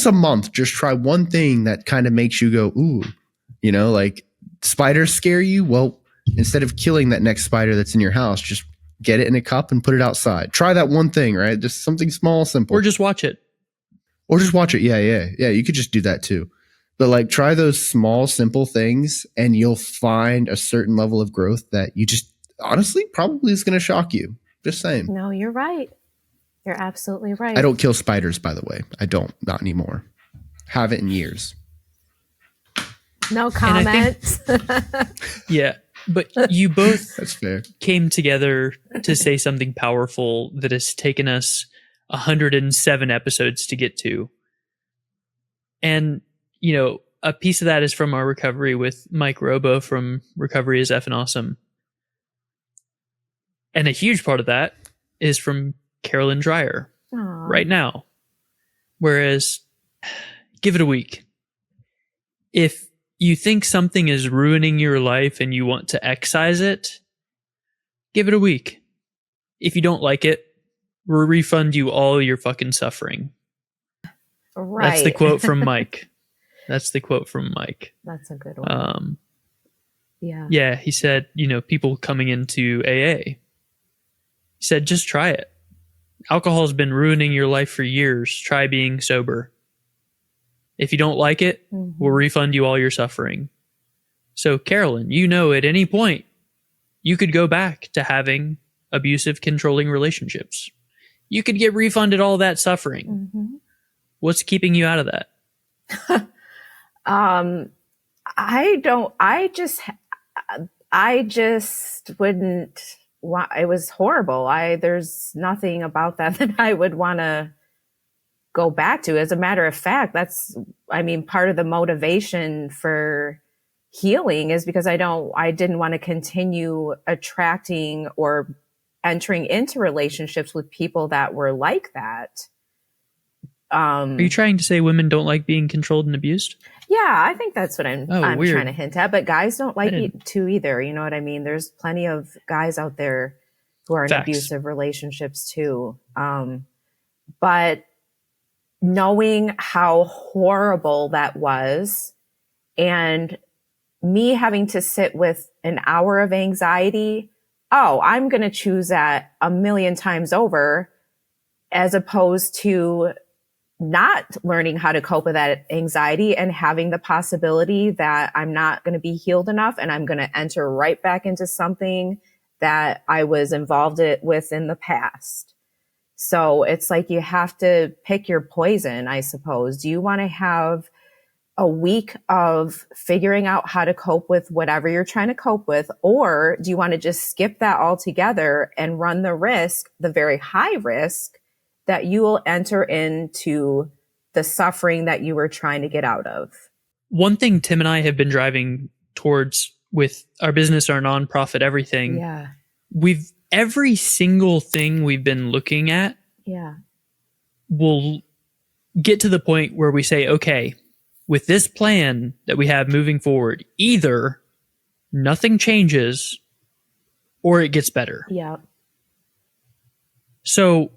a month, just try one thing that kind of makes you go, ooh, like spiders scare you. Well, instead of killing that next spider that's in your house, just get it in a cup and put it outside. Try that one thing, right? Just something small, simple. Or just watch it. Yeah. You could just do that too. But like try those small, simple things and you'll find a certain level of growth that you just honestly probably is going to shock you. Just saying. No, you're right. You're absolutely right. I don't kill spiders, by the way. I don't. Not anymore. Haven't in years. No comments. Yeah. But you both That's fair. Came together to say something powerful that has taken us 107 episodes to get to. And, a piece of that is from our recovery with Mike Robo from Recovery is Effing Awesome. And a huge part of that is from Caralyn Dreyer right now. Whereas, give it a week. If you think something is ruining your life and you want to excise it, give it a week. If you don't like it, we'll refund you all your fucking suffering. Right. That's the quote from Mike. That's a good one. Yeah. Yeah, he said, people coming into AA. He said, just try it. Alcohol has been ruining your life for years. Try being sober. If you don't like it, we'll refund you all your suffering. So, Caralyn, at any point, you could go back to having abusive, controlling relationships. You could get refunded all that suffering. Mm-hmm. What's keeping you out of that? I just wouldn't want, it was horrible. There's nothing about that I would want to go back to. As a matter of fact, part of the motivation for healing is because I didn't want to continue attracting or entering into relationships with people that were like that. Are you trying to say women don't like being controlled and abused? Yeah, I think that's what I'm weird. trying to hint at. But guys don't like it too either. You know what I mean? There's plenty of guys out there who are in abusive relationships too. But knowing how horrible that was and me having to sit with an hour of anxiety, I'm going to choose that a million times over as opposed to not learning how to cope with that anxiety and having the possibility that I'm not going to be healed enough and I'm going to enter right back into something that I was involved with in the past. So it's like you have to pick your poison, I suppose. Do you want to have a week of figuring out how to cope with whatever you're trying to cope with? Or do you want to just skip that altogether and run the very high risk that you will enter into the suffering that you were trying to get out of? One thing Tim and I have been driving towards with our business, our nonprofit, everything. Yeah. Every single thing we've been looking at. Yeah. Will get to the point where we say, okay, with this plan that we have moving forward, either nothing changes or it gets better. Yeah. So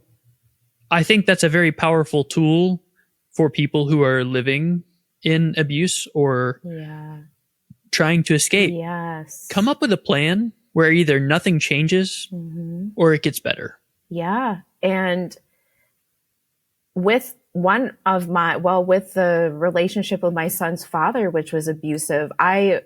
I think that's a very powerful tool for people who are living in abuse or trying to escape. Yes. Come up with a plan where either nothing changes or it gets better. Yeah. And with the relationship with my son's father, which was abusive, I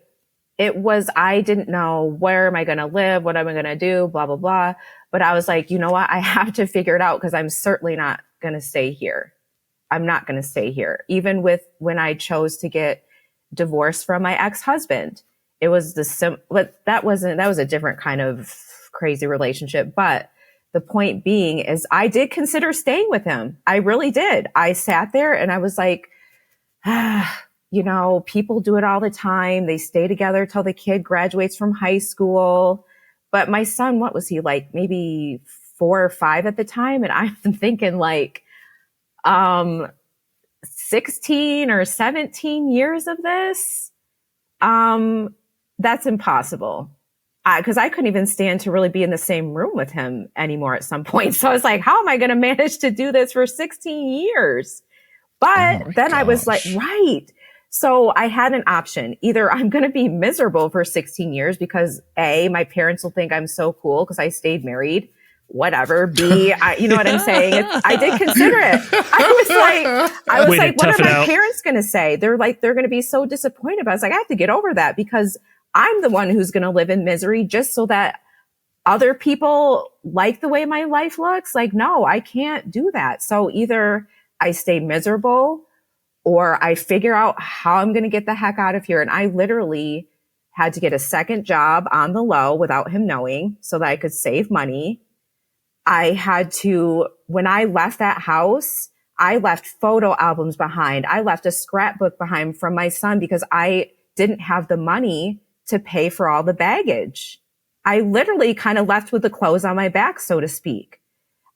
didn't know, where am I going to live? What am I going to do? Blah, blah, blah. But I was like, you know what? I have to figure it out because I'm certainly not going to stay here. I'm not going to stay here. Even when I chose to get divorced from my ex-husband, it was but that was a different kind of crazy relationship. But the point being is I did consider staying with him. I really did. I sat there and I was like, people do it all the time. They stay together till the kid graduates from high school. But my son, what was he like? Maybe 4 or 5 at the time. And I'm thinking like, 16 or 17 years of this. That's impossible. because I couldn't even stand to really be in the same room with him anymore at some point. So I was like, how am I going to manage to do this for 16 years? But then I was like, right. So I had an option. Either I'm going to be miserable for 16 years because A, my parents will think I'm so cool because I stayed married, whatever. B, you know what I'm saying? I did consider it. I was like, what are my parents going to say? They're going to be so disappointed. But I was like, I have to get over that because I'm the one who's going to live in misery just so that other people like the way my life looks. Like, no, I can't do that. So either I stay miserable or I figure out how I'm going to get the heck out of here. And I literally had to get a second job on the low without him knowing so that I could save money. I had to, when I left that house, I left photo albums behind. I left a scrapbook behind from my son because I didn't have the money to pay for all the baggage. I literally kind of left with the clothes on my back, so to speak.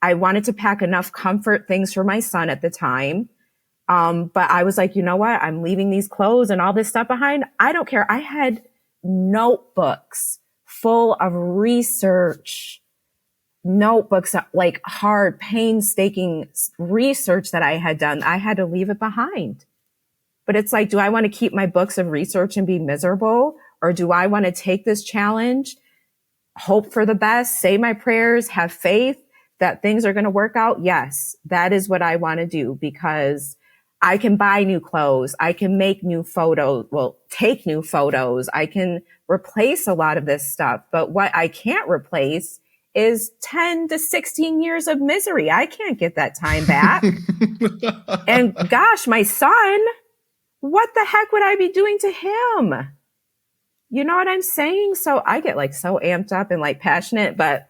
I wanted to pack enough comfort things for my son at the time. But I was like, you know what? I'm leaving these clothes and all this stuff behind. I don't care. I had notebooks full of research, notebooks, like hard, painstaking research that I had done. I had to leave it behind. But it's like, do I want to keep my books of research and be miserable? Or do I want to take this challenge, hope for the best, say my prayers, have faith that things are going to work out? Yes, that is what I want to do because I can buy new clothes. I can make new photos. Well, take new photos. I can replace a lot of this stuff. But what I can't replace is 10 to 16 years of misery. I can't get that time back. And gosh, my son, what the heck would I be doing to him? You know what I'm saying? So I get like so amped up and like passionate, but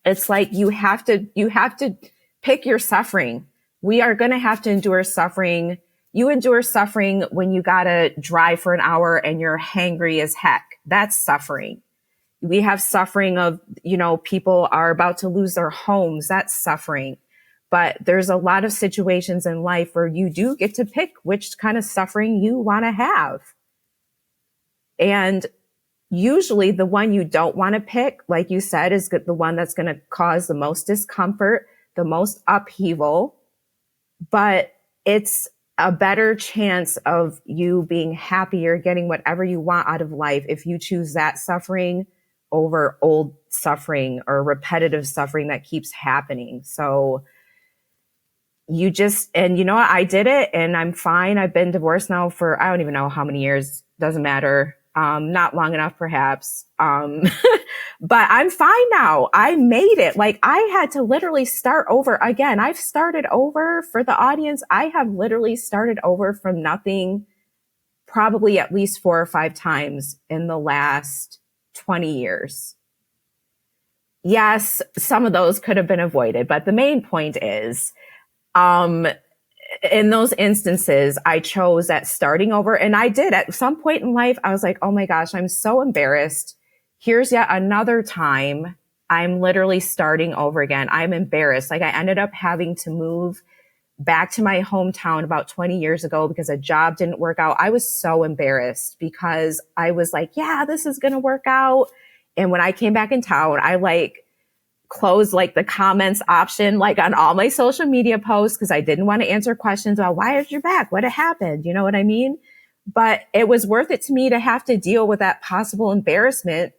it's like you have to pick your suffering. We are going to have to endure suffering. You endure suffering when you got to drive for an hour and you're hangry as heck. That's suffering. We have suffering of, people are about to lose their homes. That's suffering. But there's a lot of situations in life where you do get to pick which kind of suffering you want to have. And usually the one you don't want to pick, like you said, is the one that's going to cause the most discomfort, the most upheaval. But it's a better chance of you being happier, getting whatever you want out of life if you choose that suffering over old suffering or repetitive suffering that keeps happening. So and you know what? I did it and I'm fine. I've been divorced now for, I don't even know how many years. Doesn't matter. Not long enough, perhaps. But I'm fine now. I made it. Like I had to literally start over again. I've started over for the audience. I have literally started over from nothing, probably at least 4 or 5 times in the last 20 years. Yes, some of those could have been avoided, but the main point is, in those instances, I chose that starting over. And I did at some point in life, I was like, oh my gosh, I'm so embarrassed. Here's yet another time I'm literally starting over again. I'm embarrassed. Like I ended up having to move back to my hometown about 20 years ago because a job didn't work out. I was so embarrassed because I was like, yeah, this is going to work out. And when I came back in town, I closed the comments option on all my social media posts because I didn't want to answer questions about why is your back? What had happened? You know what I mean? But it was worth it to me to have to deal with that possible embarrassment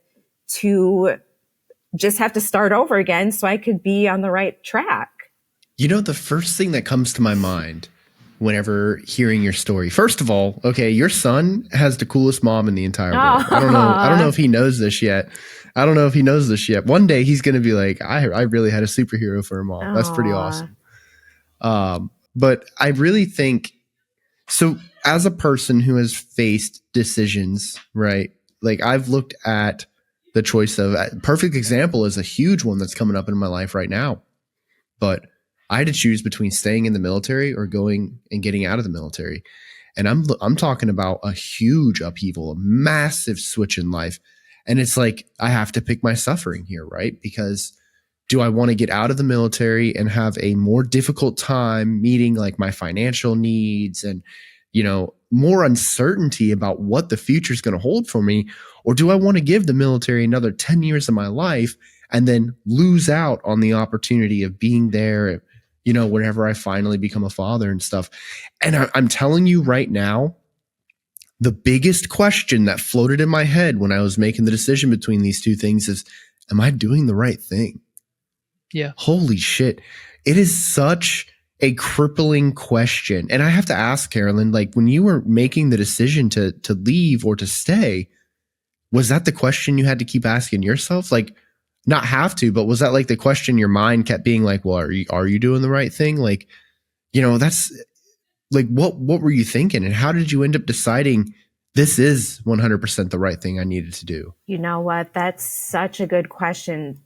to just have to start over again so I could be on the right track. The first thing that comes to my mind whenever hearing your story, first of all, okay, your son has the coolest mom in the entire world. I don't know if he knows this yet. One day he's going to be like, I really had a superhero for a mom. That's pretty awesome. But I really think, so as a person who has faced decisions, right? I've looked at the choice of, perfect example is a huge one that's coming up in my life right now. But I had to choose between staying in the military or going and getting out of the military. And I'm talking about a huge upheaval, a massive switch in life. And it's like, I have to pick my suffering here, right? Because do I want to get out of the military and have a more difficult time meeting my financial needs and more uncertainty about what the future is going to hold for me? Or do I want to give the military another 10 years of my life and then lose out on the opportunity of being there, whenever I finally become a father and stuff? And I'm telling you right now, the biggest question that floated in my head when I was making the decision between these two things is, am I doing the right thing? Yeah. Holy shit. It is such a crippling question. And I have to ask, Caralyn, like, when you were making the decision to leave or to stay, was that the question you had to keep asking yourself? Like, not have to, but was that like the question your mind kept being like, well, are you doing the right thing? Like, that's like, what were you thinking? And how did you end up deciding this is 100% the right thing I needed to do? You know what? That's such a good question.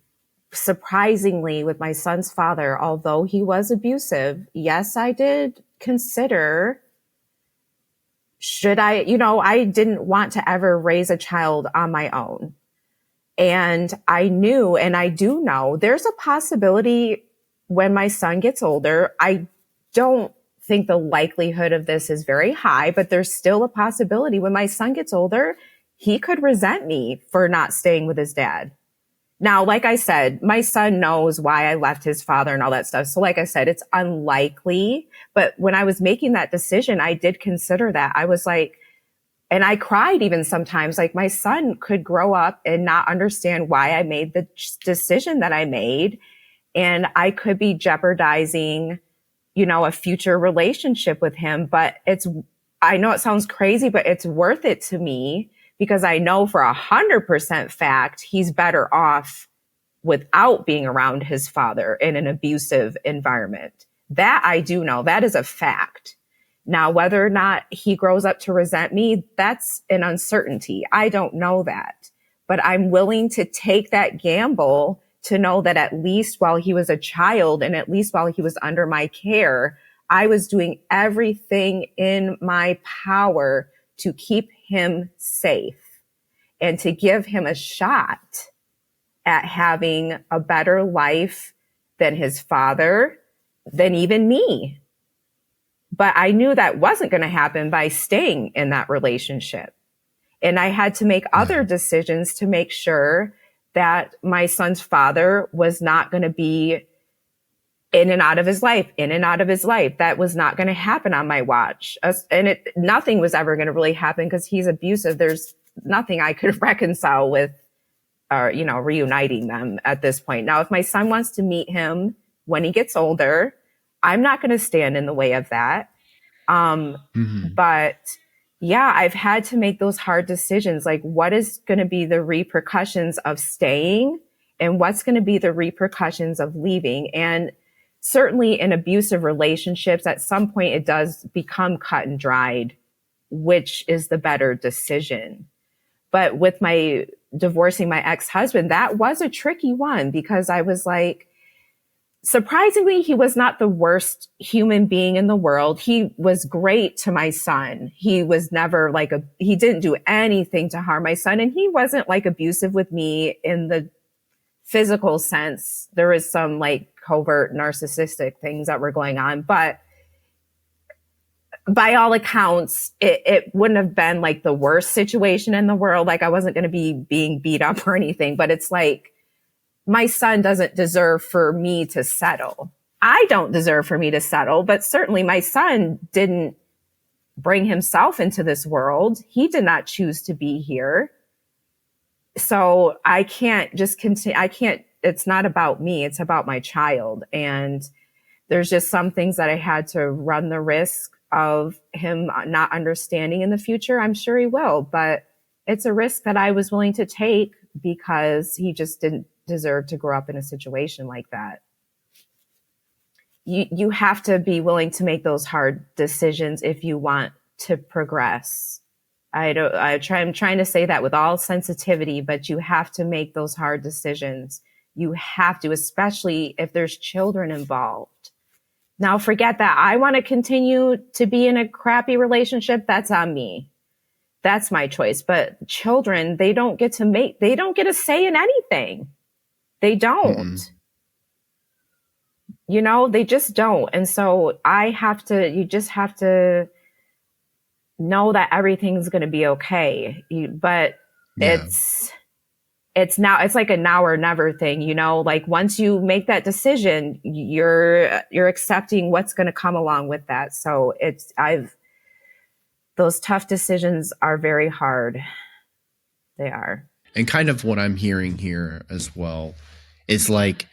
Surprisingly, with my son's father, although he was abusive, yes, I did consider, should I, I didn't want to ever raise a child on my own. And I knew, and I do know, there's a possibility when my son gets older. I don't think the likelihood of this is very high, but there's still a possibility when my son gets older, he could resent me for not staying with his dad. Now, like I said, my son knows why I left his father and all that stuff. So like I said, it's unlikely. But when I was making that decision, I did consider that. I was like, and I cried even sometimes, like my son could grow up and not understand why I made the decision that I made. And I could be jeopardizing, a future relationship with him. But I know it sounds crazy, but it's worth it to me because I know for 100% fact, he's better off without being around his father in an abusive environment. That I do know. That is a fact. Now, whether or not he grows up to resent me, that's an uncertainty. I don't know that, but I'm willing to take that gamble to know that at least while he was a child and at least while he was under my care, I was doing everything in my power to keep him safe and to give him a shot at having a better life than his father, than even me. But I knew that wasn't going to happen by staying in that relationship. And I had to make other decisions to make sure that my son's father was not going to be in and out of his life. That was not going to happen on my watch. And nothing was ever going to really happen because he's abusive. There's nothing I could reconcile with, reuniting them at this point. Now, if my son wants to meet him when he gets older, I'm not going to stand in the way of that. But yeah, I've had to make those hard decisions. Like, what is going to be the repercussions of staying and what's going to be the repercussions of leaving? And certainly in abusive relationships, at some point it does become cut and dried, which is the better decision. But with my divorcing my ex-husband, that was a tricky one because I was like, surprisingly, he was not the worst human being in the world. He was great to my son. He was never he didn't do anything to harm my son. And he wasn't abusive with me in the physical sense. There was some covert narcissistic things that were going on, but by all accounts, it wouldn't have been the worst situation in the world. I wasn't going to be being beat up or anything, but it's my son doesn't deserve for me to settle. I don't deserve for me to settle, but certainly my son didn't bring himself into this world. He did not choose to be here. So I can't just continue. It's not about me. It's about my child. And there's just some things that I had to run the risk of him not understanding in the future. I'm sure he will, but it's a risk that I was willing to take because he just didn't deserve to grow up in a situation like that. You have to be willing to make those hard decisions if you want to progress. I'm trying to say that with all sensitivity, but you have to make those hard decisions. You have to, especially if there's children involved. Now, forget that I want to continue to be in a crappy relationship. That's on me. That's my choice. But children, they don't get a say in anything. They don't. They just don't. And so you just have to know that everything's going to be okay. But it's like a now or never thing, you know, like once you make that decision, you're accepting what's going to come along with that. So those tough decisions are very hard. They are. And kind of what I'm hearing here as well is like,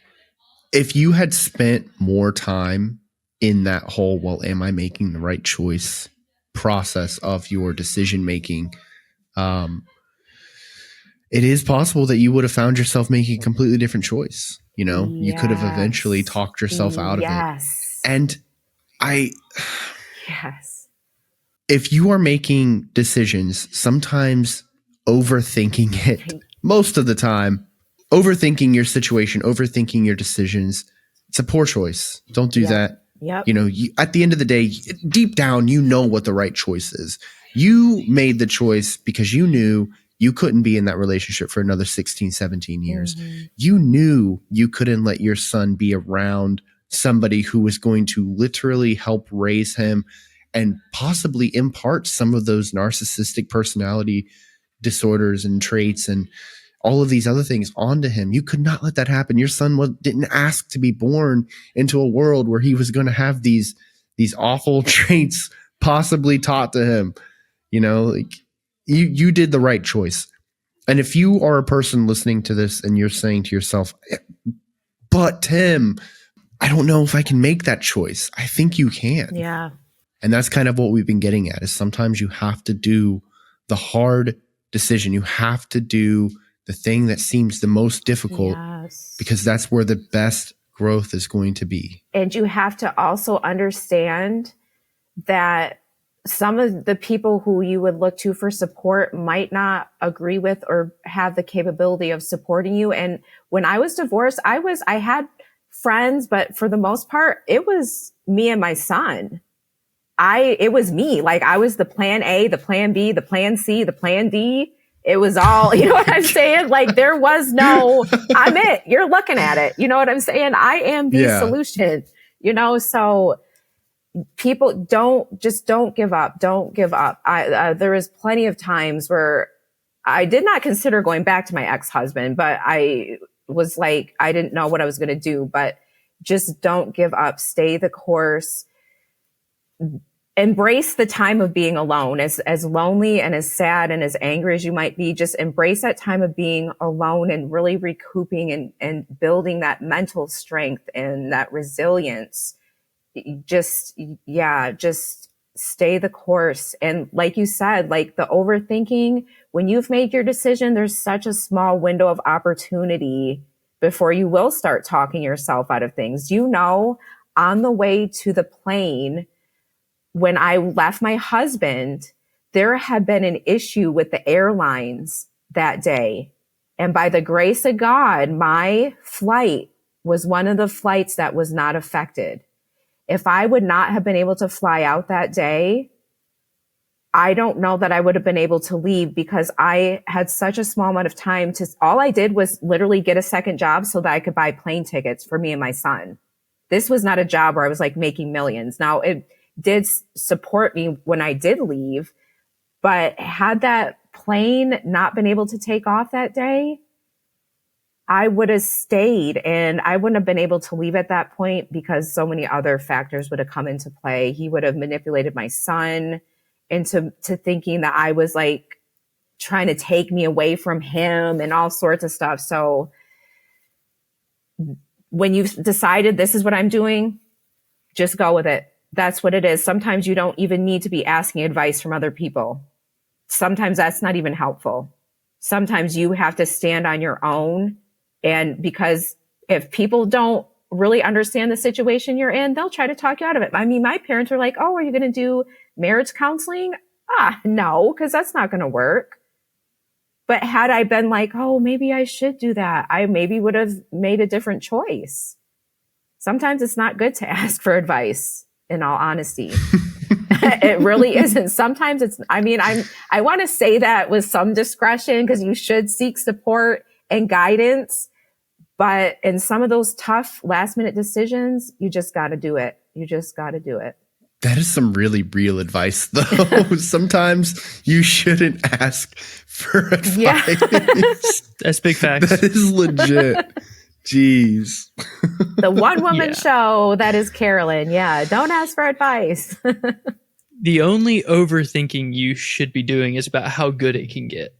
if you had spent more time in that whole, well, am I making the right choice process of your decision making, it is possible that you would have found yourself making a completely different choice. You know, you could have eventually talked yourself out of it. And if you are making decisions, sometimes overthinking it, most of the time, overthinking your situation, overthinking your decisions, it's a poor choice. Don't do that. Yep. You know, at the end of the day, deep down, you know what the right choice is. You made the choice because you knew you couldn't be in that relationship for another 16, 17 years. Mm-hmm. You knew you couldn't let your son be around somebody who was going to literally help raise him and possibly impart some of those narcissistic personality disorders and traits and all of these other things onto him. You could not let that happen. Your son didn't ask to be born into a world where he was going to have these awful traits possibly taught to him. You know, like you did the right choice. And if you are a person listening to this and you're saying to yourself, but Tim, I don't know if I can make that choice. I think you can. Yeah. And that's kind of what we've been getting at, is sometimes you have to do the hard decision. You have to do the thing that seems the most difficult, because that's where the best growth is going to be. And you have to also understand that some of the people who you would look to for support might not agree with or have the capability of supporting you. And when I was divorced, I had friends, but for the most part, it was me and my son. It was me. Like, I was the plan A, the plan B, the plan C, the plan D. It was all, you know what I'm saying? Like, there was no, I'm it. You're looking at it. You know what I'm saying? I am the solution, you know? So people don't give up. Don't give up. There was plenty of times where I did not consider going back to my ex-husband, but I was like, I didn't know what I was going to do, but just don't give up. Stay the course. Embrace the time of being alone, as lonely and as sad and as angry as you might be. Just embrace that time of being alone and really recouping and building that mental strength and that resilience. Just stay the course. And like you said, like the overthinking, when you've made your decision, there's such a small window of opportunity before you will start talking yourself out of things. You know, on the way to the plane, when I left my husband, there had been an issue with the airlines that day. And by the grace of God, my flight was one of the flights that was not affected. If I would not have been able to fly out that day, I don't know that I would have been able to leave, because I had such a small amount of time all I did was literally get a second job so that I could buy plane tickets for me and my son. This was not a job where I was like making millions. Now, it did support me when I did leave, but had that plane not been able to take off that day, I would have stayed, and I wouldn't have been able to leave at that point because so many other factors would have come into play. He would have manipulated my son into thinking that I was like trying to take me away from him and all sorts of stuff. So when you've decided this is what I'm doing, just go with it. That's what it is. Sometimes you don't even need to be asking advice from other people. Sometimes that's not even helpful. Sometimes you have to stand on your own. And because if people don't really understand the situation you're in, they'll try to talk you out of it. I mean, my parents were like, oh, are you going to do marriage counseling? No, because that's not going to work. But had I been like, oh, maybe I should do that, I maybe would have made a different choice. Sometimes it's not good to ask for advice, in all honesty. It really isn't. Sometimes I want to say that with some discretion, because you should seek support and guidance. But in some of those tough last minute decisions, you just got to do it. You just got to do it. That is some really real advice, though. Sometimes you shouldn't ask for advice. Yeah. That's big facts. That is legit. Jeez. The one woman show that is Caralyn. Yeah. Don't ask for advice. The only overthinking you should be doing is about how good it can get.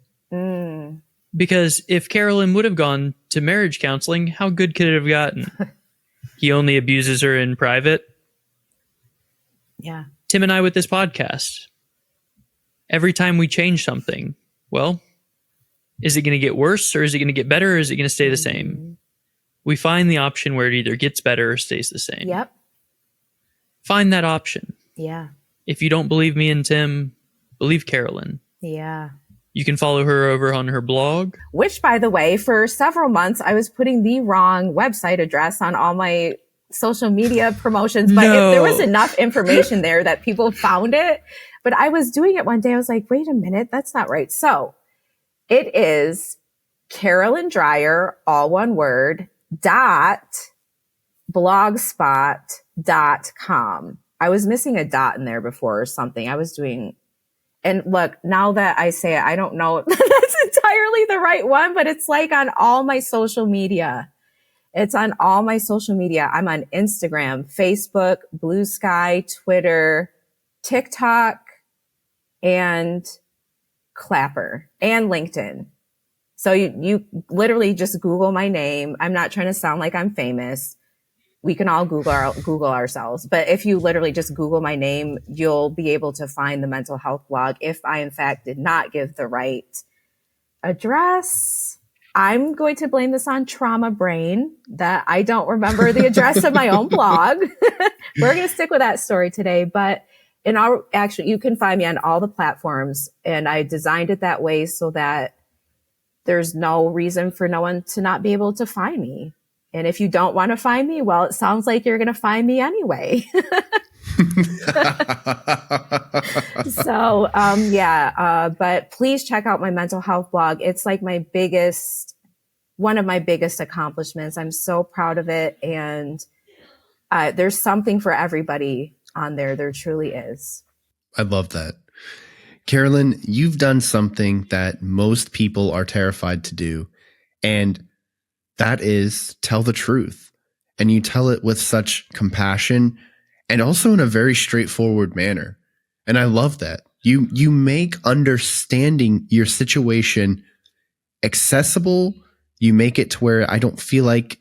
Because if Caralyn would have gone to marriage counseling, how good could it have gotten? He only abuses her in private. Yeah. Tim and I with this podcast. Every time we change something, well, is it going to get worse or is it going to get better or is it going to stay the same? We find the option where it either gets better or stays the same. Yep. Find that option. Yeah. If you don't believe me and Tim, believe Caralyn. Yeah. You can follow her over on her blog. Which, by the way, for several months, I was putting the wrong website address on all my social media promotions. But if there was enough information there that people found it. But I was doing it one day. I was like, wait a minute, that's not right. So it is Caralyn Dreyer, all one word, .blogspot.com. I was missing a dot in there before or something. I was doing... And look, now that I say it, I don't know if that's entirely the right one, but it's like on all my social media. It's on all my social media. I'm on Instagram, Facebook, Blue Sky, Twitter, TikTok, and Clapper, and LinkedIn. So you literally just Google my name. I'm not trying to sound like I'm famous. We can all Google ourselves. But if you literally just Google my name, you'll be able to find the mental health blog. If I, in fact, did not give the right address, I'm going to blame this on trauma brain that I don't remember the address of my own blog. We're going to stick with that story today. But actually, you can find me on all the platforms. And I designed it that way so that there's no reason for no one to not be able to find me. And if you don't want to find me, well, it sounds like you're going to find me anyway. So, but please check out my mental health blog. It's like one of my biggest accomplishments. I'm so proud of it. And there's something for everybody on there. There truly is. I love that. Caralyn, you've done something that most people are terrified to do. And that is tell the truth. And you tell it with such compassion and also in a very straightforward manner. And I love that. You make understanding your situation accessible. You make it to where I don't feel like,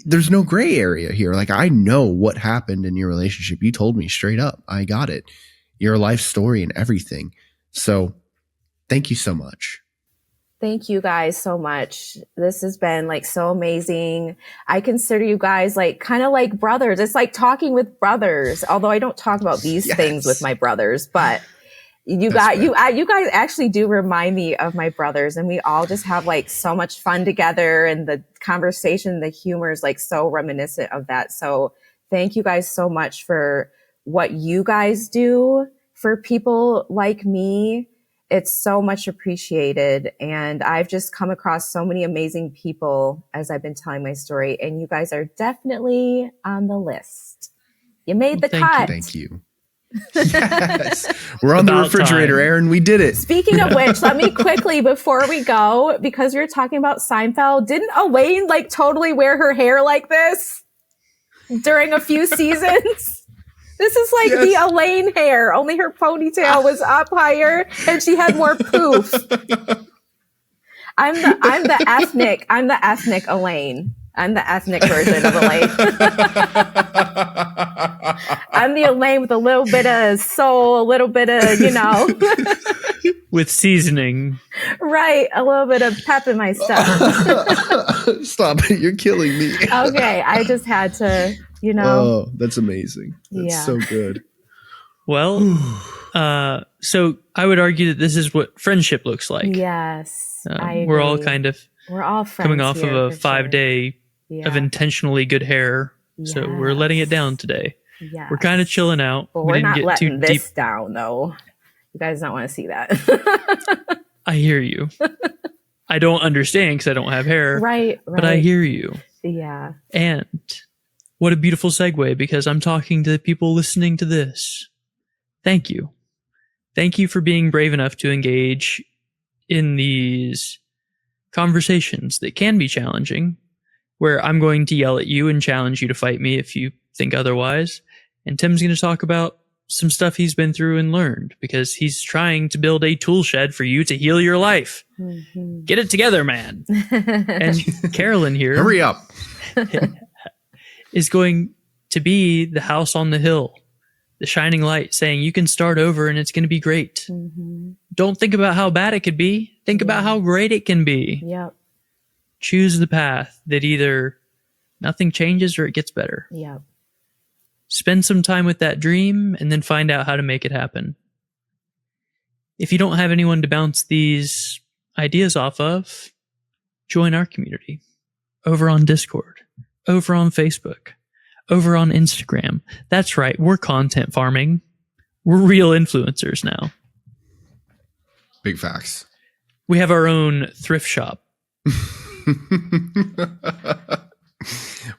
there's no gray area here. Like, I know what happened in your relationship. You told me straight up. I got it. Your life story and everything. So thank you so much. Thank you guys so much. This has been so amazing. I consider you guys kind of like brothers. It's like talking with brothers, although I don't talk about these things with my brothers, but you guys actually do remind me of my brothers, and we all just have so much fun together, and the conversation, the humor is so reminiscent of that. So thank you guys so much for what you guys do for people like me. It's so much appreciated. And I've just come across so many amazing people as I've been telling my story. And you guys are definitely on the list. You made the cut. Thank you. Yes. We're on the refrigerator, Aaron. We did it. Speaking of which, let me quickly, before we go, because you're talking about Seinfeld, didn't Elaine totally wear her hair like this during a few seasons? This is the Elaine hair, only her ponytail was up higher and she had more poof. I'm the ethnic Elaine. I'm the ethnic version of Elaine. I'm the Elaine with a little bit of soul, a little bit of, with seasoning. Right. A little bit of pep in my step. Stop it. You're killing me. Okay. I just had to, Oh, that's amazing. That's so good. Well, so I would argue that this is what friendship looks like. Yes. We're all we're all friends coming off of a 5-day of intentionally good hair. Yes. So we're letting it down today. Yes. We're kind of chilling out. Well, we're not letting this down, though. You guys don't want to see that. I hear you. I don't understand because I don't have hair. Right. But I hear you. Yeah. And What a beautiful segue, because I'm talking to the people listening to this. Thank you. Thank you for being brave enough to engage in these conversations that can be challenging, where I'm going to yell at you and challenge you to fight me if you think otherwise. And Tim's going to talk about some stuff he's been through and learned, because he's trying to build a tool shed for you to heal your life. Mm-hmm. Get it together, man. And Caralyn here. Hurry up. Is going to be the house on the hill, the shining light saying you can start over and it's going to be great. Mm-hmm. Don't think about how bad it could be. Think about how great it can be. Yep. Choose the path that either nothing changes or it gets better. Yep. Spend some time with that dream and then find out how to make it happen. If you don't have anyone to bounce these ideas off of, join our community over on Discord, over on Facebook, over on Instagram. That's right, we're content farming. We're real influencers now. Big facts. We have our own thrift shop.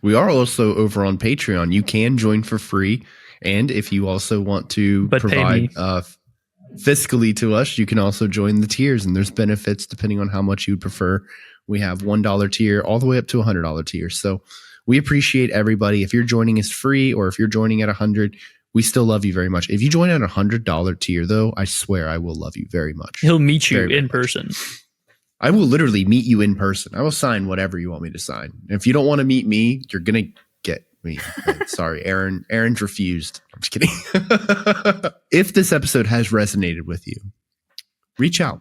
We are also over on Patreon. You can join for free. And if you also want to provide fiscally to us, you can also join the tiers. And there's benefits depending on how much you prefer. We have $1 tier all the way up to $100 tier. So we appreciate everybody. If you're joining us free or if you're joining at $100, we still love you very much. If you join at $100 tier, though, I swear I will love you very much. He'll meet you in person. I will literally meet you in person. I will sign whatever you want me to sign. And if you don't want to meet me, you're going to get me. Sorry, Aaron. Aaron's refused. I'm just kidding. If this episode has resonated with you, reach out.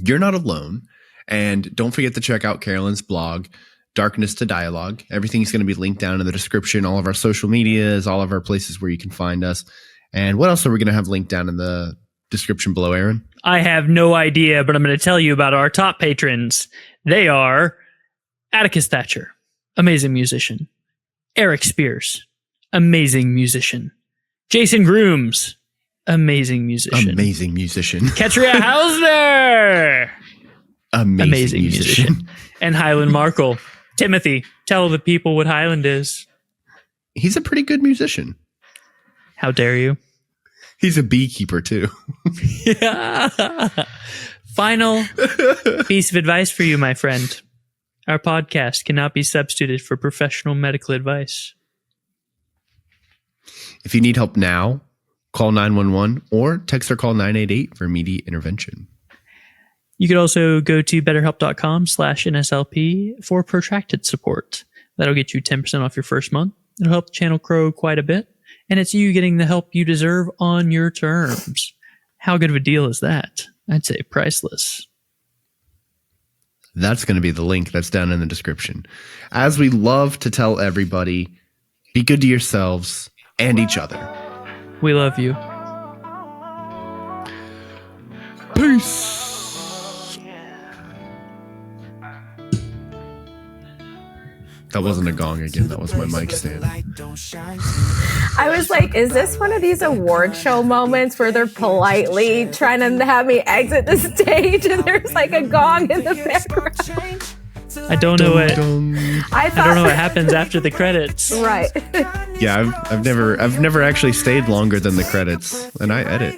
You're not alone. And don't forget to check out Caralyn's blog, Darkness to Dialogue. Everything's going to be linked down in the description. All of our social medias, all of our places where you can find us. And what else are we going to have linked down in the description below, Aaron? I have no idea, but I'm going to tell you about our top patrons. They are Atticus Thatcher, amazing musician. Eric Spears, amazing musician. Jason Grooms, amazing musician. Amazing musician. Katria Hausner, amazing musician. And Highland Markle. Timothy, tell the people what Highland is. He's a pretty good musician. How dare you? He's a beekeeper, too. Yeah. Final piece of advice for you, my friend. Our podcast cannot be substituted for professional medical advice. If you need help now, call 911 or text or call 988 for immediate intervention. You could also go to betterhelp.com/NSLP for protracted support. That'll get you 10% off your first month. It'll help the channel grow quite a bit. And it's you getting the help you deserve on your terms. How good of a deal is that? I'd say priceless. That's going to be the link that's down in the description. As we love to tell everybody, be good to yourselves and each other. We love you. Peace. That wasn't a gong again. That was my mic stand. I was like, is this one of these award show moments where they're politely trying to have me exit the stage and there's like a gong in the background? I don't know what I don't know what happens after the credits. Right. Yeah, I've never actually stayed longer than the credits, and I edit.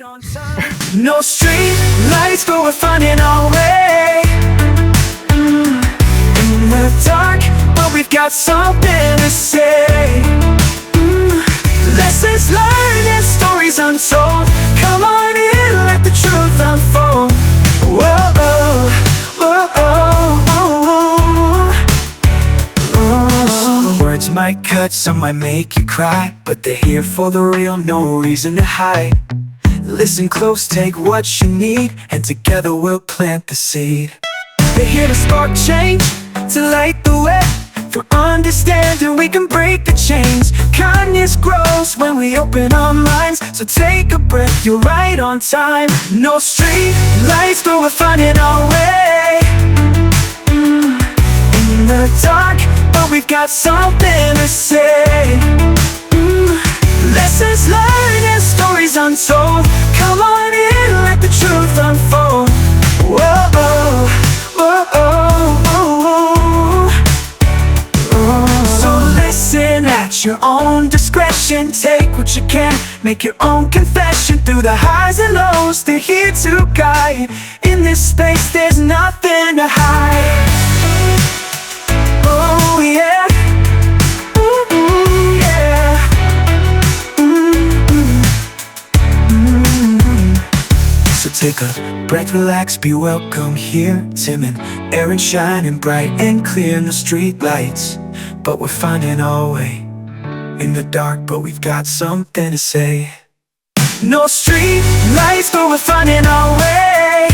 No street lights, but we're finding our way. In the dark, but we've got something to say. Lessons learned and stories untold. Come on in, let the truth unfold. Whoa, whoa, whoa, whoa. Words might cut, some might make you cry, but they're here for the real, no reason to hide. Listen close, take what you need, and together we'll plant the seed. They're here to spark change, to light the way. Through understanding we can break the chains. Kindness grows when we open our minds. So take a breath, you're right on time. No street lights, but we're finding our way. In the dark, but we've got something to say. Lessons learned and stories untold. Come on in, let the truth unfold. Whoa, whoa, whoa, whoa. So listen at own discretion. Take what you can, make your own confession. Through the highs and lows, they're here to guide. In this space, there's nothing to hide. Oh yeah. Ooh, yeah. So take a breath, relax, be welcome here. Tim and Aaron shining bright and clear. No street lights, but we're finding our way. In the dark, but we've got something to say. No street lights, but we're finding our way.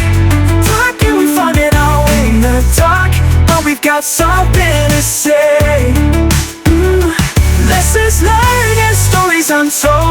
Dark, and we're finding our way. In the dark, but we've got something to say. Lessons learned and stories untold.